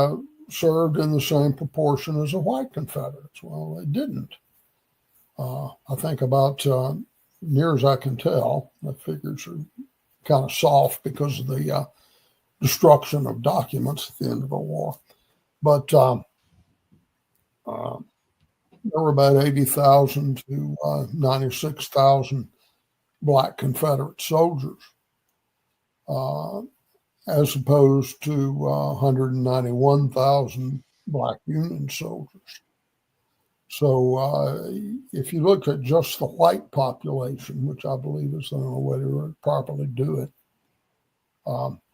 served in the same proportion as the white Confederates. Well, they didn't. I think about, near as I can tell, the figures are kind of soft because of the destruction of documents at the end of the war. But there were about 80,000 to 96,000 black Confederate soldiers, as opposed to 191,000 black Union soldiers. So if you look at just the white population, which I believe is the only way to properly do it,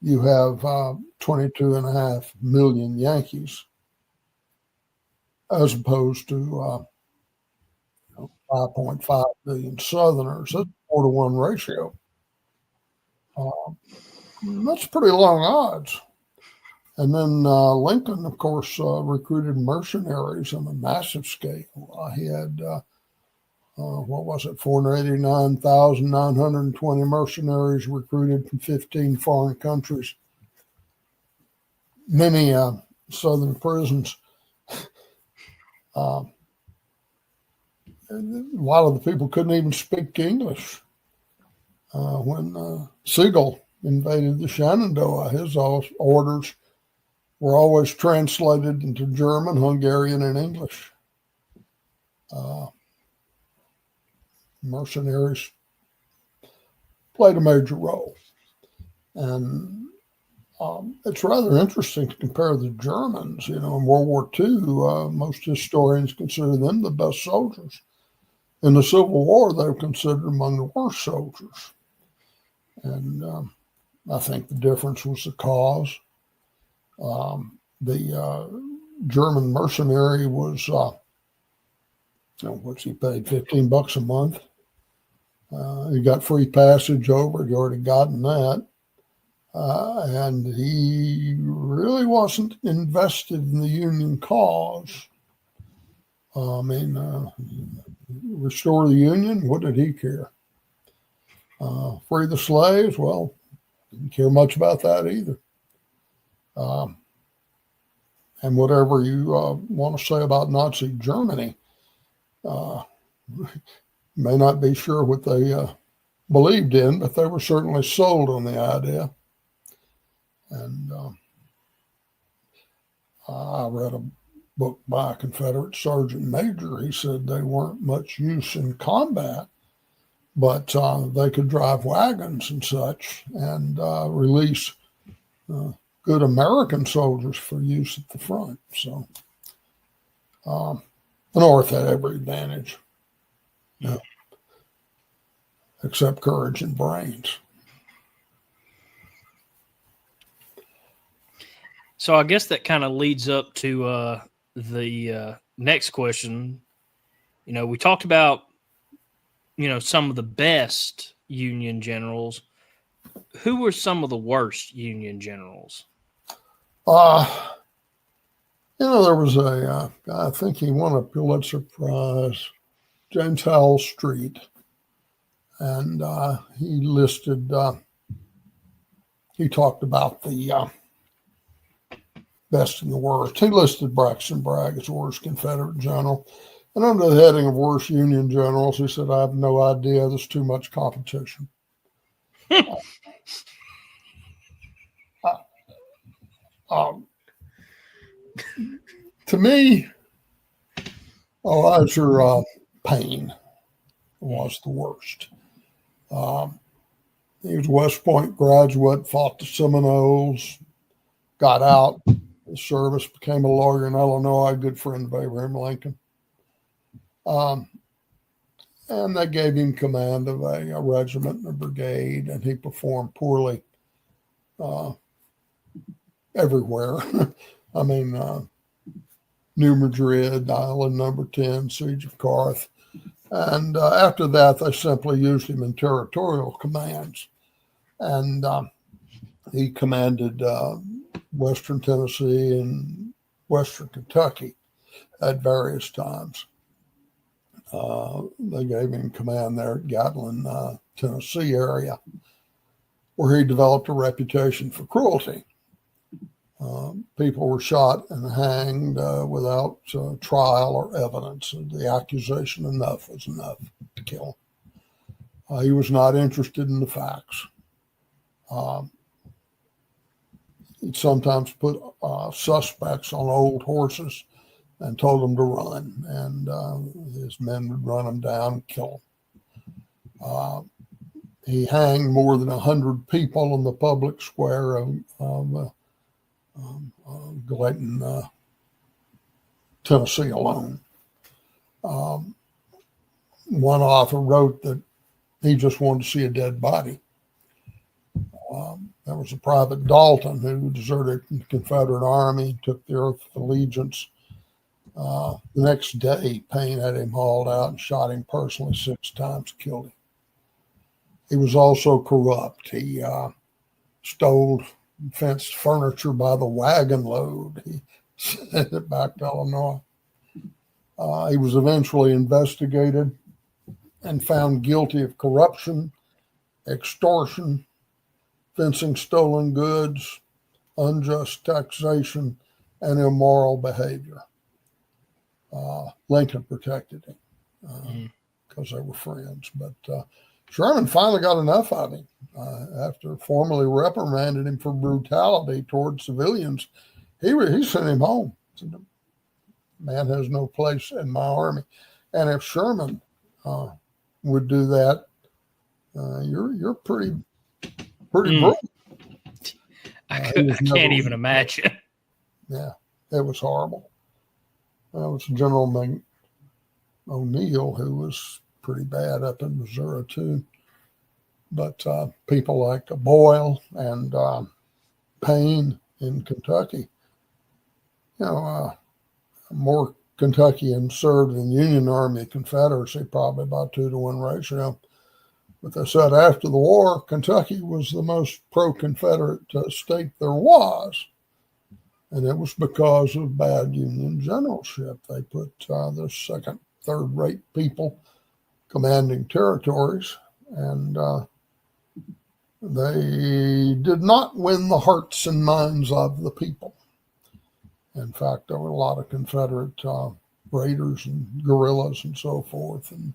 you have 22.5 million Yankees, as opposed to 5.5 million Southerners. That's a 4-to-1 ratio. That's pretty long odds. And then Lincoln, of course, recruited mercenaries on a massive scale. He had, 489,920 mercenaries recruited from 15 foreign countries. Many Southern prisons. A lot of the people couldn't even speak English. When Sigel invaded the Shenandoah, his orders were always translated into German, Hungarian, and English. Mercenaries played a major role. And it's rather interesting to compare the Germans. In World War II, most historians consider them the best soldiers. In the Civil War, they were considered among the worst soldiers. And I think the difference was the cause. The German mercenary was, what's he paid, $15 a month? He got free passage over. He'd already gotten that. And he really wasn't invested in the Union cause. Restore the Union, what did he care? Free the slaves, well, didn't care much about that either. And whatever you want to say about Nazi Germany, may not be sure what they believed in, but they were certainly sold on the idea. And I read a book by a Confederate Sergeant Major. He said they weren't much use in combat, but they could drive wagons and such and release good American soldiers for use at the front. So the North had every advantage, except courage and brains. So I guess that kind of leads up to the next question. We talked about, some of the best Union generals. Who were some of the worst Union generals? There was a guy, I think he won a Pulitzer Prize, James Howell Street. And he listed, he talked about the best and the worst. He listed Braxton Bragg as worst Confederate general. And under the heading of worst Union generals, he said, I have no idea. There's too much competition. To me, Elijah Payne was the worst. He was a West Point graduate, fought the Seminoles, got out of the service, became a lawyer in Illinois, a good friend of Abraham Lincoln. And they gave him command of a regiment and a brigade, and he performed poorly everywhere. New Madrid, Island Number 10, Siege of Carth. And after that, they simply used him in territorial commands. And he commanded Western Tennessee and Western Kentucky at various times. They gave him command there at Gatlin, Tennessee area, where he developed a reputation for cruelty. People were shot and hanged without trial or evidence. The accusation enough was enough to kill him. He was not interested in the facts. He'd sometimes put suspects on old horses and told them to run. And his men would run them down and kill them. He hanged more than 100 people in the public square of Gallatin, Tennessee alone. One author wrote that he just wanted to see a dead body. There was a Private Dalton who deserted the Confederate Army, took the oath of allegiance. The next day, Payne had him hauled out and shot him personally 6 times, killed him. He was also corrupt. He stole fenced furniture by the wagon load. He sent it back to Illinois. He was eventually investigated and found guilty of corruption, extortion, fencing stolen goods, unjust taxation, and immoral behavior. Lincoln protected him because they were friends. But Sherman finally got enough of him after formally reprimanded him for brutality toward civilians. He sent him home. Said, "The man has no place in my army." And if Sherman would do that, you're pretty brutal. I can't even imagine. Yeah, it was horrible. It was General O'Neill, who was pretty bad up in Missouri too. But people like Boyle and Payne in Kentucky, more Kentuckians served in the Union Army Confederacy, probably about 2-to-1 ratio. But they said after the war, Kentucky was the most pro-Confederate state there was. And it was because of bad Union generalship. They put the second, third-rate people commanding territories, and they did not win the hearts and minds of the people. In fact, there were a lot of Confederate raiders and guerrillas and so forth, and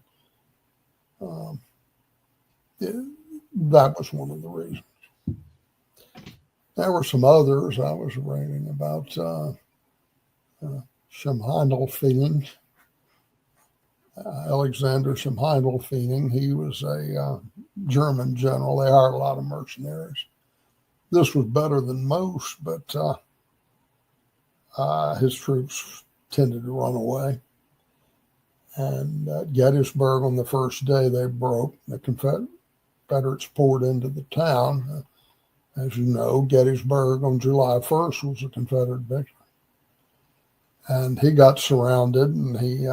that was one of the reasons. There were some others I was reading about. Schemheindelfening, Alexander Schemheindelfening. He was a German general. They hired a lot of mercenaries. This was better than most, but his troops tended to run away. And at Gettysburg on the first day, they broke. The Confederates poured into the town. As you know, Gettysburg on July 1st was a Confederate victory. And he got surrounded, and he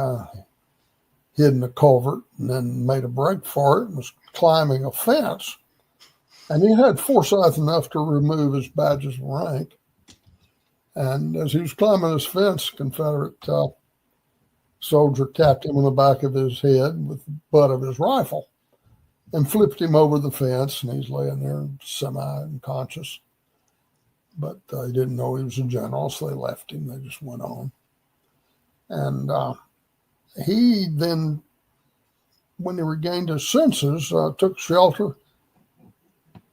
hid in a culvert and then made a break for it and was climbing a fence. And he had foresight enough to remove his badges of rank. And as he was climbing his fence, a Confederate soldier tapped him on the back of his head with the butt of his rifle and flipped him over the fence, and he's laying there semi-unconscious. But they didn't know he was a general, so they left him. They just went on. And he then, when he regained his senses, took shelter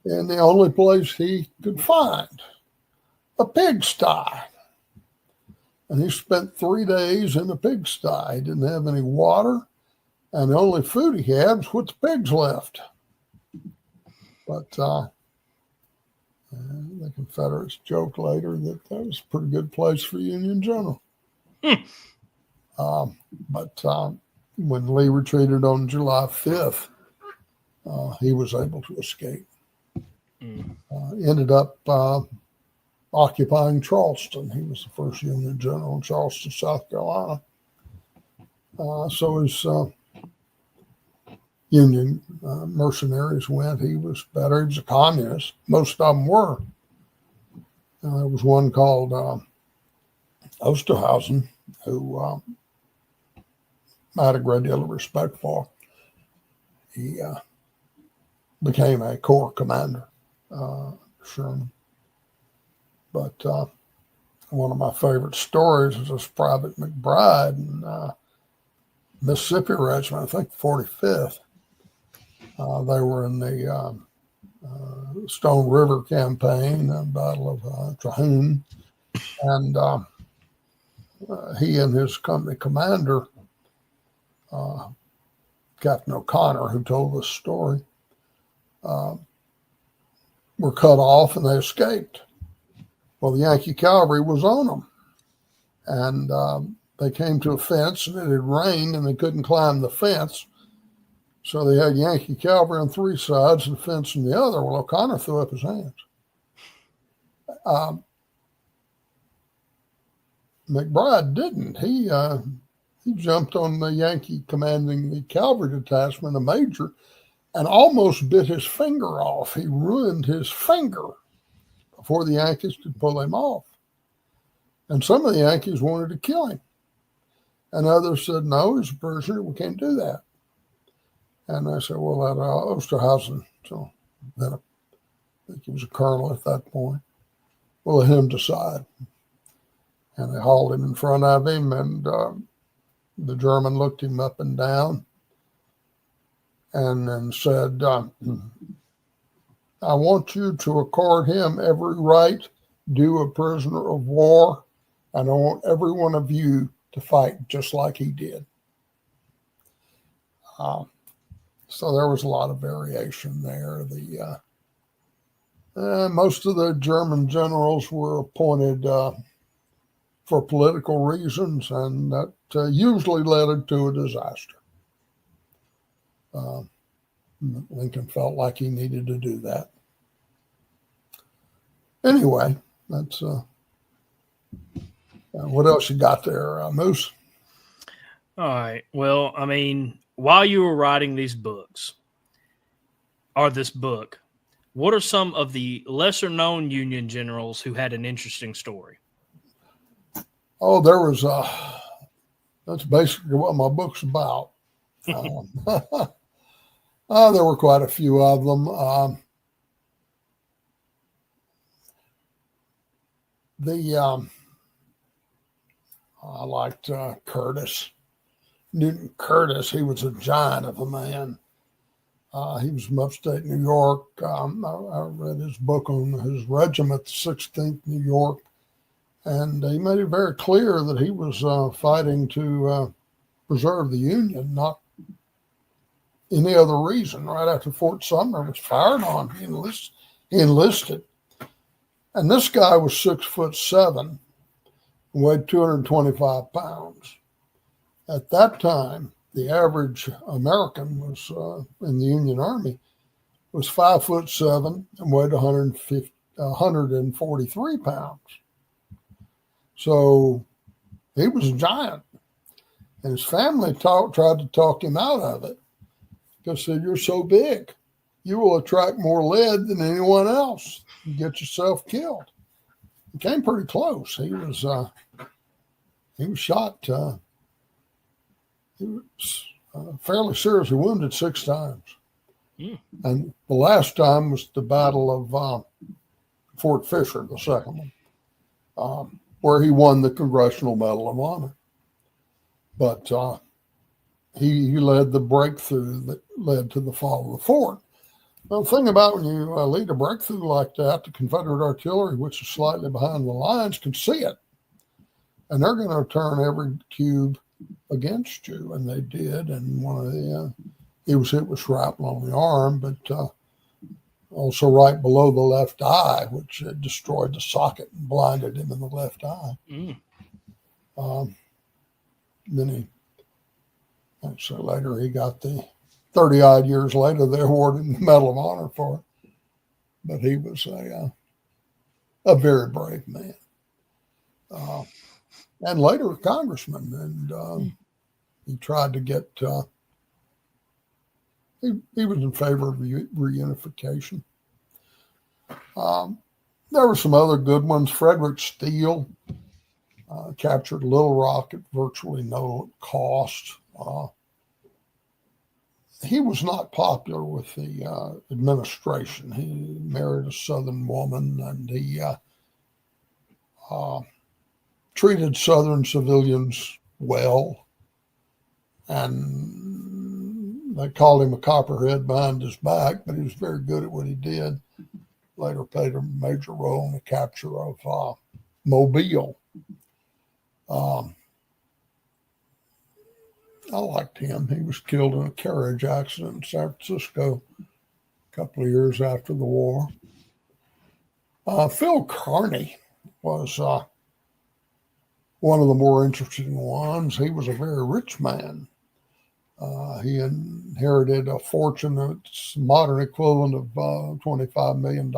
in the only place he could find, a pigsty. And he spent 3 days in the pigsty. He didn't have any water, and the only food he had was what the pigs left. But the Confederates joked later that was a pretty good place for Union general. But when Lee retreated on July 5th, he was able to escape. Ended up occupying Charleston. He was the first Union general in Charleston, South Carolina. So his Union mercenaries went. He was better. He was a communist. Most of them were. There was one called Osterhausen, who I had a great deal of respect for. He became a corps commander, Sherman. But one of my favorite stories is this Private McBride in Mississippi Regiment, I think 45th. They were in the Stone River campaign, Battle of Trahoon, and he and his company commander, Captain O'Connor, who told this story, were cut off and they escaped. Well, the Yankee cavalry was on them. And they came to a fence and it had rained and they couldn't climb the fence. So they had Yankee cavalry on three sides and the fence on the other. Well, O'Connor threw up his hands. McBride didn't. He jumped on the Yankee commanding the cavalry detachment, a major, and almost bit his finger off. He ruined his finger before the Yankees could pull him off. And some of the Yankees wanted to kill him. And others said, no, he's a prisoner. We can't do that. And I said, well, that Osterhausen, so then I think he was a colonel at that point, we'll let him decide. And they hauled him in front of him, and the German looked him up and down and then said, I want you to accord him every right due a prisoner of war, and I want every one of you to fight just like he did. So there was a lot of variation there. Most of the German generals were appointed for political reasons, and that usually led to a disaster. Lincoln felt like he needed to do that. Anyway, that's what else you got there, Moose? All right. Well, I mean, while you were writing these books, or this book, what are some of the lesser-known Union generals who had an interesting story? Oh, there was that's basically what my book's about. There were quite a few of them. I liked Curtis. Newton Curtis, he was a giant of a man. He was from upstate New York. I read his book on his regiment, the 16th New York, and he made it very clear that he was fighting to preserve the Union, not any other reason. Right after Fort Sumner was fired on, he enlisted. And this guy was 6'7", weighed 225 pounds. At that time, the average American was in the Union Army was 5'7" and weighed 143 pounds. So he was a giant. And his family tried to talk him out of it. Because they said, you're so big, you will attract more lead than anyone else. You get yourself killed. He came pretty close. He was shot. He was fairly seriously wounded 6 times. Mm. And the last time was the Battle of Fort Fisher, the second one, where he won the Congressional Medal of Honor. But he led the breakthrough that led to the fall of the fort. Well, the thing about when you lead a breakthrough like that, the Confederate artillery, which is slightly behind the lines, can see it. And they're going to turn every cube against you. And they did. And one of the, he was hit with shrapnel on the arm, but also right below the left eye, which destroyed the socket and blinded him in the left eye. Mm. Then so later he got the 30-odd years later, they awarded him the Medal of Honor for it. But he was a very brave man. And later a congressman. And he tried to get, he was in favor of reunification. There were some other good ones. Frederick Steele captured Little Rock at virtually no cost. He was not popular with the administration. He married a Southern woman, and he treated Southern civilians well. And they called him a copperhead behind his back, but he was very good at what he did. Later played a major role in the capture of Mobile. Um, I liked him. He was killed in a carriage accident in San Francisco a couple of years after the war. Phil Kearny was one of the more interesting ones. He was a very rich man. He inherited a fortune that's modern equivalent of $25 million.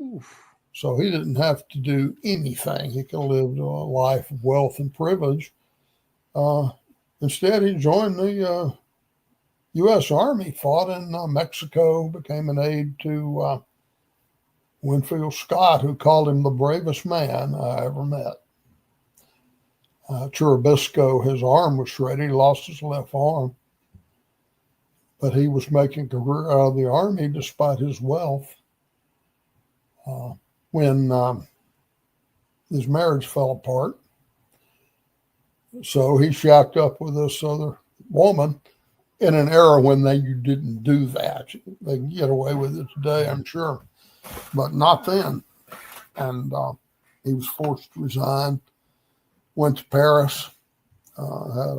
Oof. So he didn't have to do anything. He could have lived a life of wealth and privilege. Instead, he joined the U.S. Army, fought in Mexico, became an aide to Winfield Scott, who called him the bravest man I ever met. Churubusco, his arm was shredded. He lost his left arm. But he was making a career out of the Army despite his wealth. When his marriage fell apart, so he shacked up with this other woman in an era when you didn't do that. They can get away with it today, I'm sure, but not then. And he was forced to resign, went to Paris, had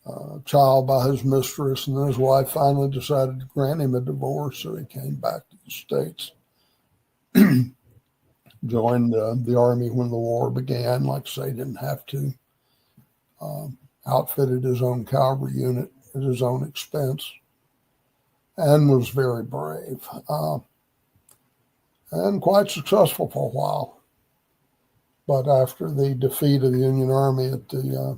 a child by his mistress, and then his wife finally decided to grant him a divorce, so he came back to the States. Joined the Army when the war began. Like I say, didn't have to. Outfitted his own cavalry unit at his own expense, and was very brave, and quite successful for a while. But after the defeat of the Union Army at the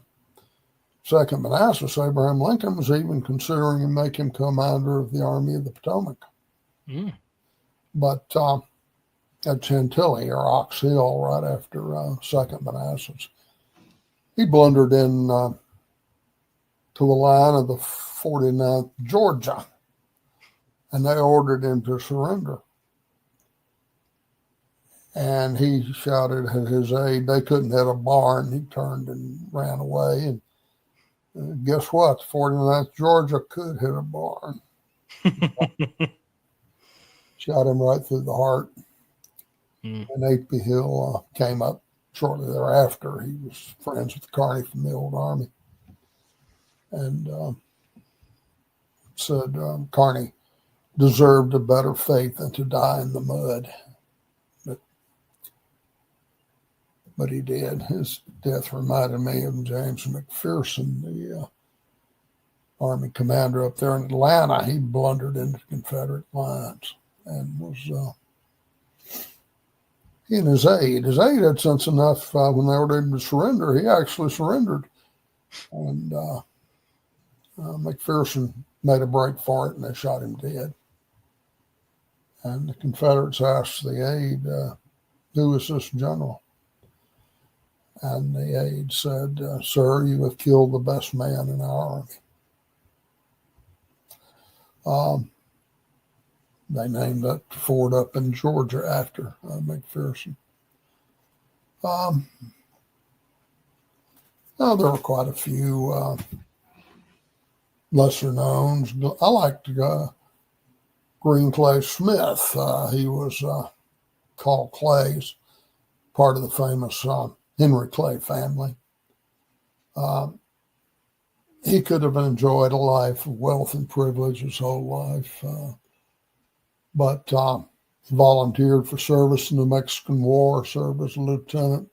Second Manassas, Abraham Lincoln was even considering to make him commander of the Army of the Potomac. Mm. But at Chantilly or Ox Hill, right after Second Manassas, he blundered in to the line of the 49th Georgia, and they ordered him to surrender. And he shouted at his aide, they couldn't hit a barn. He turned and ran away. And guess what? The 49th Georgia could hit a barn. Shot him right through the heart. And Apey Hill came up shortly thereafter. He was friends with Kearny from the old Army. And said Kearny deserved a better fate than to die in the mud. But he did. His death reminded me of James McPherson, the Army commander up there in Atlanta. He blundered into Confederate lines and was, he and his aide had sense enough when they ordered him to surrender, he actually surrendered. And McPherson made a break for it and they shot him dead. And the Confederates asked the aide, who is this general? And the aide said, sir, you have killed the best man in our army. They named that fort up in Georgia after McPherson. Now, there were quite a few lesser knowns. I liked Green Clay Smith. He was called Clay's, part of the famous Henry Clay family. He could have enjoyed a life of wealth and privilege his whole life, but volunteered for service in the Mexican War, served as a lieutenant.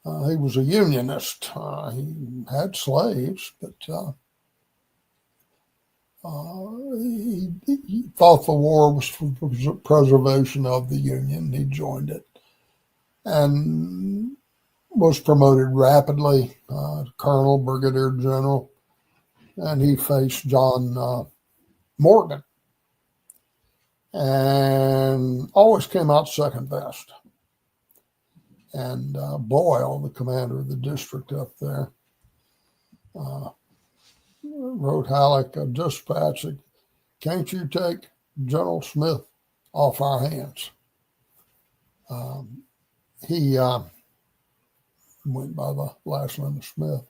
He was a Unionist. He had slaves, but he thought the war was for the preservation of the Union. He joined it and was promoted rapidly, colonel, brigadier general, and he faced John Morgan and always came out second best. And Boyle, the commander of the district up there, wrote Halleck a dispatch that, can't you take General Smith off our hands? He went by the last name of Smith.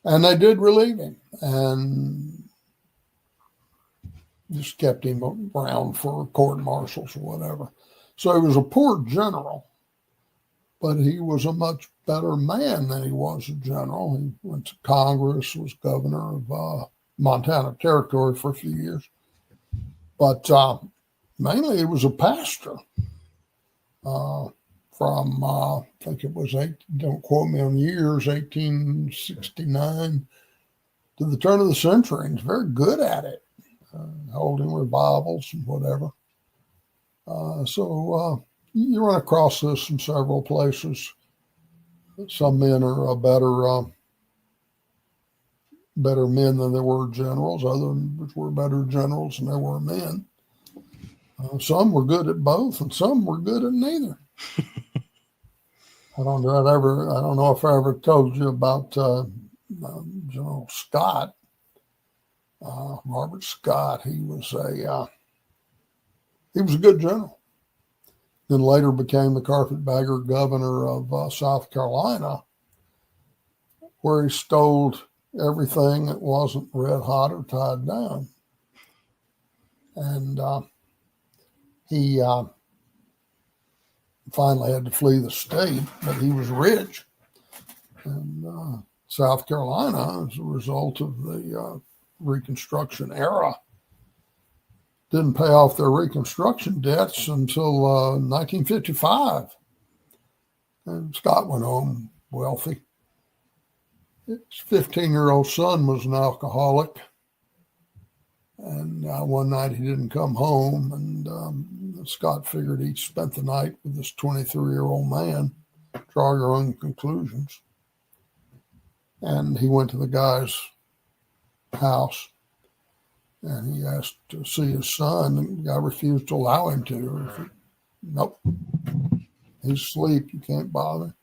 And they did relieve him and just kept him around for court martials or whatever. So he was a poor general, but he was a much better man than he was a general. He went to Congress, was governor of Montana Territory for a few years, but mainly he was a pastor from, I think it was, don't quote me on the years, 1869 to the turn of the century. He's very good at it, holding revivals and whatever. So you run across this in several places. Some men are better men than they were generals. Others were better generals than they were men. Some were good at both, and some were good at neither. I don't know if I ever told you about General Scott, Robert Scott. He was a good general. Then later became the carpetbagger governor of South Carolina, where he stole everything that wasn't red hot or tied down. And he finally had to flee the state, but he was rich. And South Carolina, as a result of the Reconstruction era, didn't pay off their Reconstruction debts until 1955. And Scott went home wealthy. His 15-year-old son was an alcoholic. And one night he didn't come home, and Scott figured he'd spent the night with this 23-year-old man. Draw your own conclusions. And he went to the guy's house, and he asked to see his son, and the guy refused to allow him to. Nope, he's asleep, you can't bother.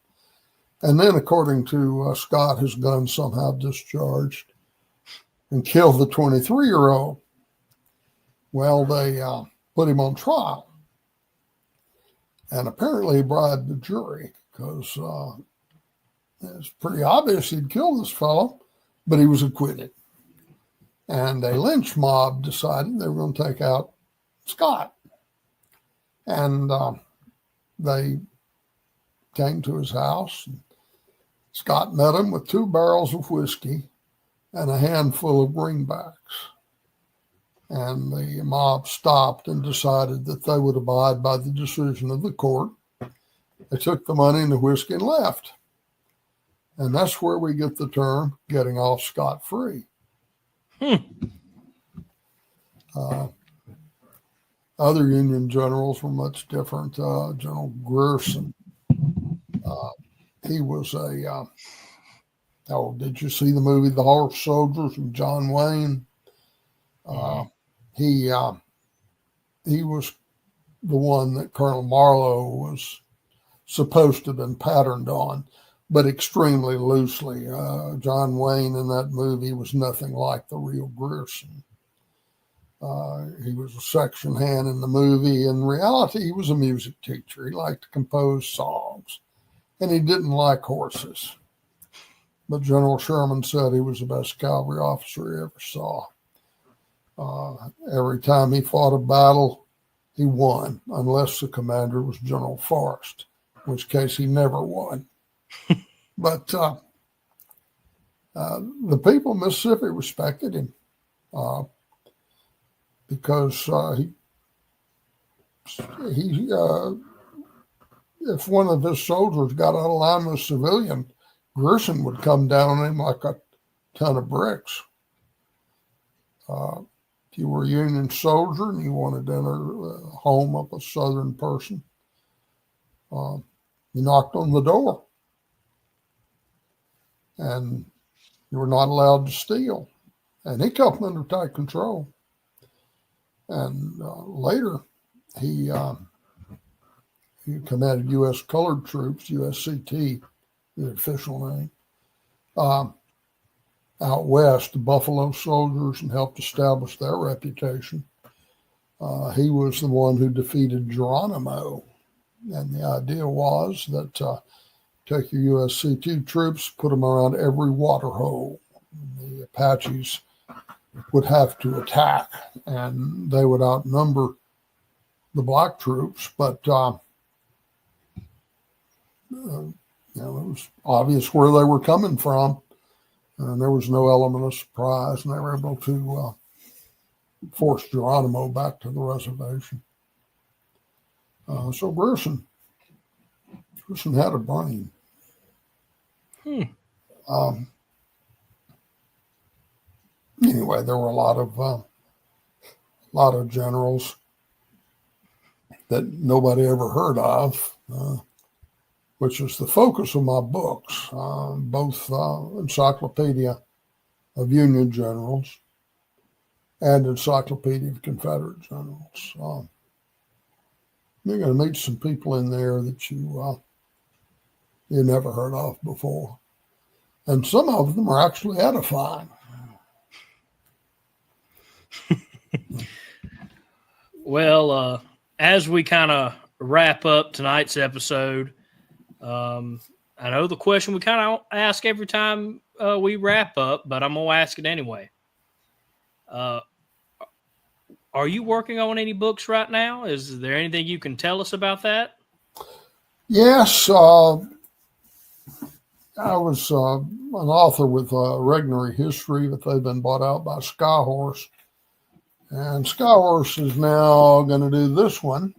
And then, according to Scott, his gun somehow discharged and killed the 23-year-old. Well, they put him on trial. And apparently he bribed the jury because it's pretty obvious he'd killed this fellow, but he was acquitted. And a lynch mob decided they were going to take out Scott. And they came to his house. And Scott met him with 2 barrels of whiskey and a handful of greenbacks. And the mob stopped and decided that they would abide by the decision of the court. They took the money and the whiskey and left. And that's where we get the term getting off scot-free. Other Union generals were much different. General Grierson, he was did you see the movie The Horse Soldiers with John Wayne? He was the one that Colonel Marlowe was supposed to have been patterned on, but extremely loosely. John Wayne in that movie was nothing like the real Grierson. He was a section hand in the movie. In reality, he was a music teacher. He liked to compose songs, and he didn't like horses. But General Sherman said he was the best cavalry officer he ever saw. Every time he fought a battle, he won, unless the commander was General Forrest, in which case he never won. But the people of Mississippi respected him because he if one of his soldiers got out of line with a civilian, Grierson would come down on him like a ton of bricks. If you were a Union soldier and you wanted to enter the home of a Southern person, you knocked on the door. And you were not allowed to steal. And he kept them under tight control. And later, he commanded U.S. Colored Troops, USCT, the official name, out west, the Buffalo Soldiers, and helped establish their reputation. He was the one who defeated Geronimo. And the idea was that take your USCT troops, put them around every water hole. The Apaches would have to attack, and they would outnumber the black troops. But it was obvious where they were coming from, and there was no element of surprise, and they were able to force Geronimo back to the reservation. So Grierson had a brain. Anyway, there were a lot of generals that nobody ever heard of, which is the focus of my books, both Encyclopedia of Union Generals and Encyclopedia of Confederate Generals. You're going to meet some people in there that you never heard of before, and some of them are actually edifying. Well, as we kind of wrap up tonight's episode, I know the question we kind of ask every time we wrap up, but I'm going to ask it anyway. Are you working on any books right now? Is there anything you can tell us about that? Yes. I was an author with Regnery History, but they've been bought out by Skyhorse. And Skyhorse is now going to do this one,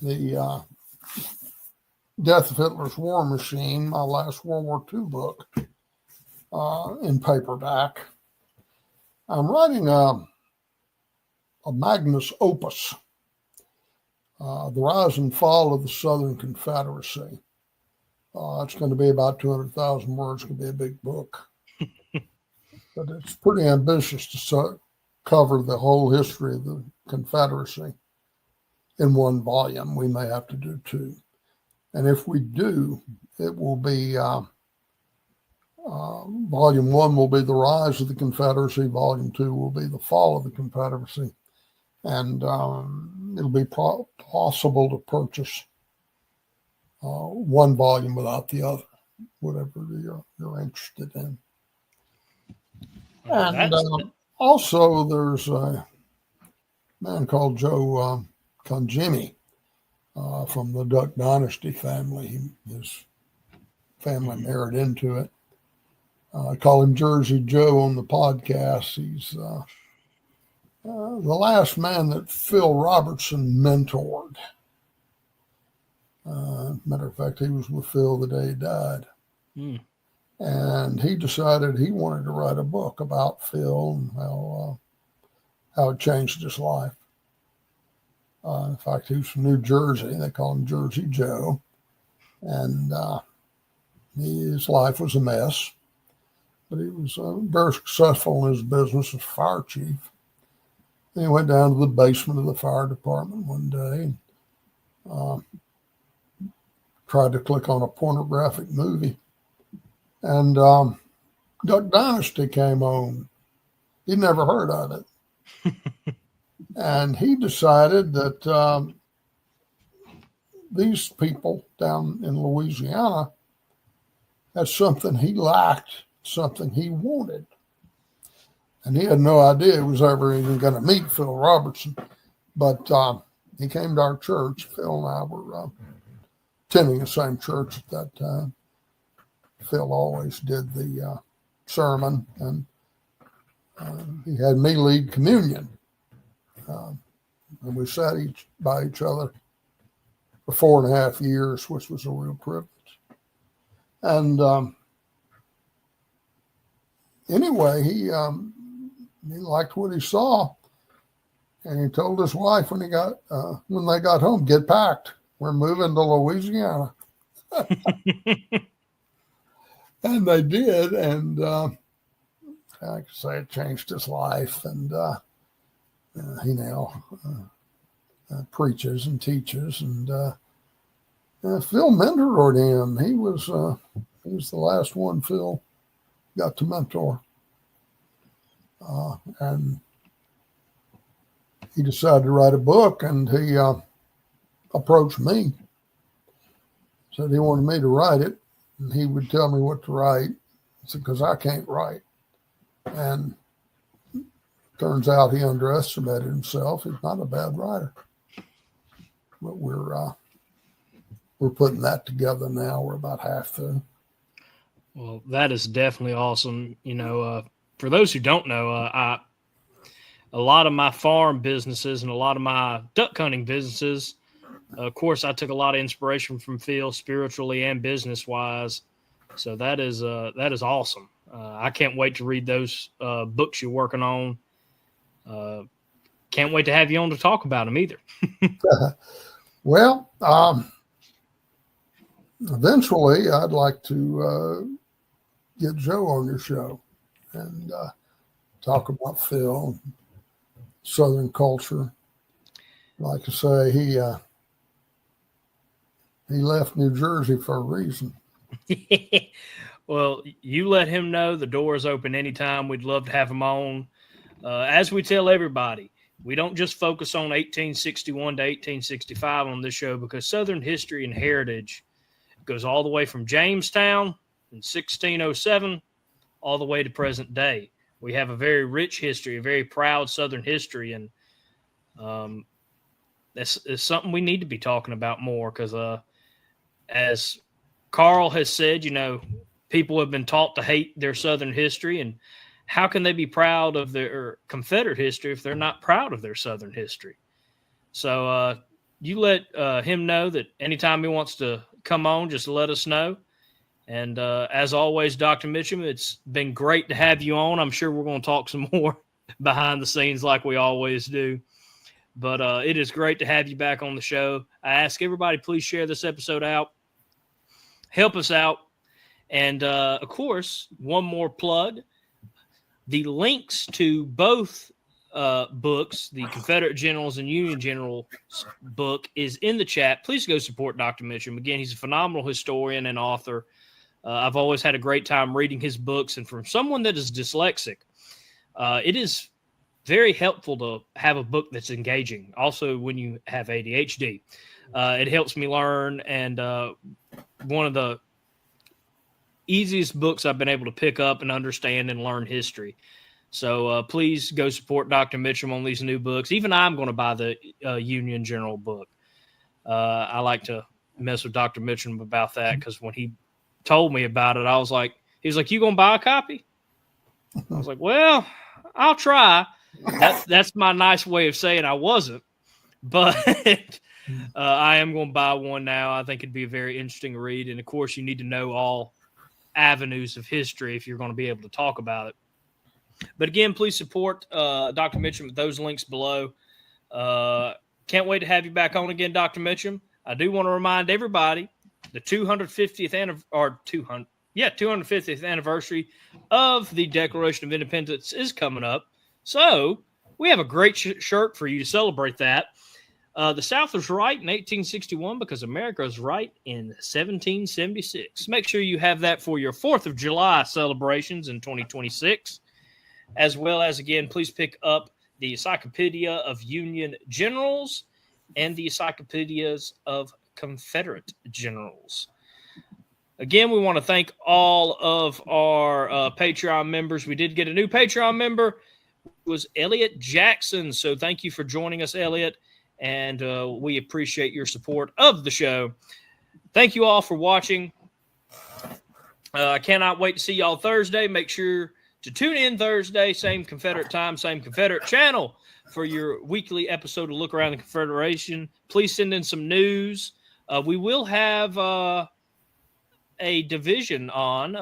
the Death of Hitler's War Machine, my last World War II book, in paperback. I'm writing a magnus opus, The Rise and Fall of the Southern Confederacy. It's going to be about 200,000 words. It's going to be a big book. But it's pretty ambitious to cover the whole history of the Confederacy in one volume. We may have to do two. And if we do, it will be volume one will be the rise of the Confederacy. Volume two will be the fall of the Confederacy. And it'll be possible to purchase one volume without the other, whatever you're interested in. And also, there's a man called Joe Conjimmy from the Duck Dynasty family. His family married into it. I call him Jersey Joe on the podcast. He's the last man that Phil Robertson mentored. Matter of fact, he was with Phil the day he died. And he decided he wanted to write a book about Phil and how it changed his life. In fact, he was from New Jersey. They call him Jersey Joe. And his life was a mess. But he was very successful in his business as fire chief. And he went down to the basement of the fire department one day and tried to click on a pornographic movie. And Duck Dynasty came on. He'd never heard of it. And he decided that these people down in Louisiana had something he lacked, something he wanted. And he had no idea he was ever even going to meet Phil Robertson. But he came to our church. Phil and I were attending the same church at that time. Phil always did the sermon, and he had me lead communion. And we sat by each other for 4.5 years, which was a real privilege. And anyway, he liked what he saw, and he told his wife when they got home, "Get packed. We're moving to Louisiana." And they did, and I could say it changed his life, and he now preaches and teaches, and Phil mentored him. He was the last one Phil got to mentor, and he decided to write a book, and he approached me, said he wanted me to write it. And he would tell me what to write. I said, because I can't write. And turns out he underestimated himself. He's not a bad writer. But we're we're putting that together now. We're about half through. Well, that is definitely awesome. For those who don't know, a lot of my farm businesses and a lot of my duck hunting businesses, of course, I took a lot of inspiration from Phil spiritually and business wise. So that is awesome. I can't wait to read those books you're working on. Can't wait to have you on to talk about them either. Well, eventually I'd like to get Joe on your show and talk about Phil, Southern culture. Like I say, he left New Jersey for a reason. Well, you let him know the door is open anytime. We'd love to have him on. As we tell everybody, we don't just focus on 1861 to 1865 on this show, because Southern history and heritage goes all the way from Jamestown in 1607 all the way to present day. We have a very rich history, a very proud Southern history, and that's something we need to be talking about more, because as Carl has said, people have been taught to hate their Southern history, and how can they be proud of their Confederate history if they're not proud of their Southern history? So you let him know that anytime he wants to come on, just let us know. And as always, Dr. Mitcham, it's been great to have you on. I'm sure we're going to talk some more behind the scenes like we always do. But it is great to have you back on the show. I ask everybody, please share this episode out. Help us out. And, of course, one more plug. The links to both books, the Confederate Generals and Union Generals book, is in the chat. Please go support Dr. Mitcham. Again, he's a phenomenal historian and author. I've always had a great time reading his books. And from someone that is dyslexic, it is very helpful to have a book that's engaging. Also, when you have ADHD, it helps me learn. And one of the easiest books I've been able to pick up and understand and learn history. So please go support Dr. Mitcham on these new books. Even I'm going to buy the Union General book. I like to mess with Dr. Mitcham about that, because when he told me about it, he was like, you going to buy a copy? I was like, well, I'll try. That's my nice way of saying I wasn't, but I am going to buy one now. I think it'd be a very interesting read. And of course, you need to know all avenues of history if you're going to be able to talk about it. But again, please support Dr. Mitcham with those links below. Can't wait to have you back on again, Dr. Mitcham. I do want to remind everybody the 250th anniversary of the Declaration of Independence is coming up. So we have a great shirt for you to celebrate that. The South was right in 1861 because America was right in 1776. Make sure you have that for your 4th of July celebrations in 2026. As well as, again, please pick up the Encyclopedia of Union Generals and the Encyclopedias of Confederate Generals. Again, we want to thank all of our Patreon members. We did get a new Patreon member. It was Elliot Jackson. So thank you for joining us, Elliot. And we appreciate your support of the show. Thank you all for watching. I cannot wait to see y'all Thursday. Make sure to tune in Thursday, same Confederate time, same Confederate channel, for your weekly episode of Look Around the Confederation. Please send in some news. We will have a division on.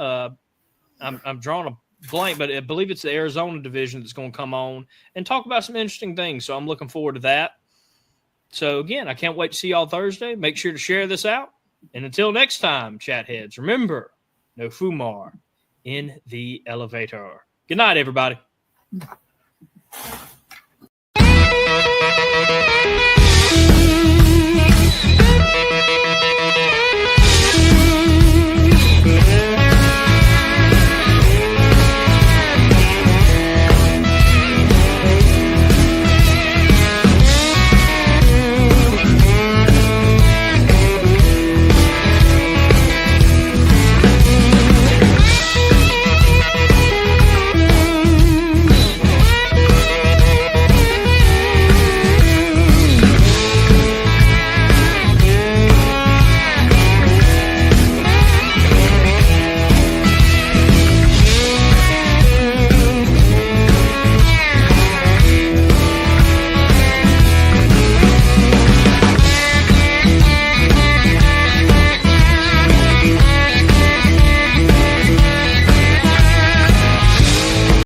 I'm drawing a blank, but I believe it's the Arizona division that's going to come on and talk about some interesting things. So I'm looking forward to that. So again, I can't wait to see y'all Thursday. Make sure to share this out. And until next time, chat heads, remember, no Fumar in the elevator. Good night, everybody.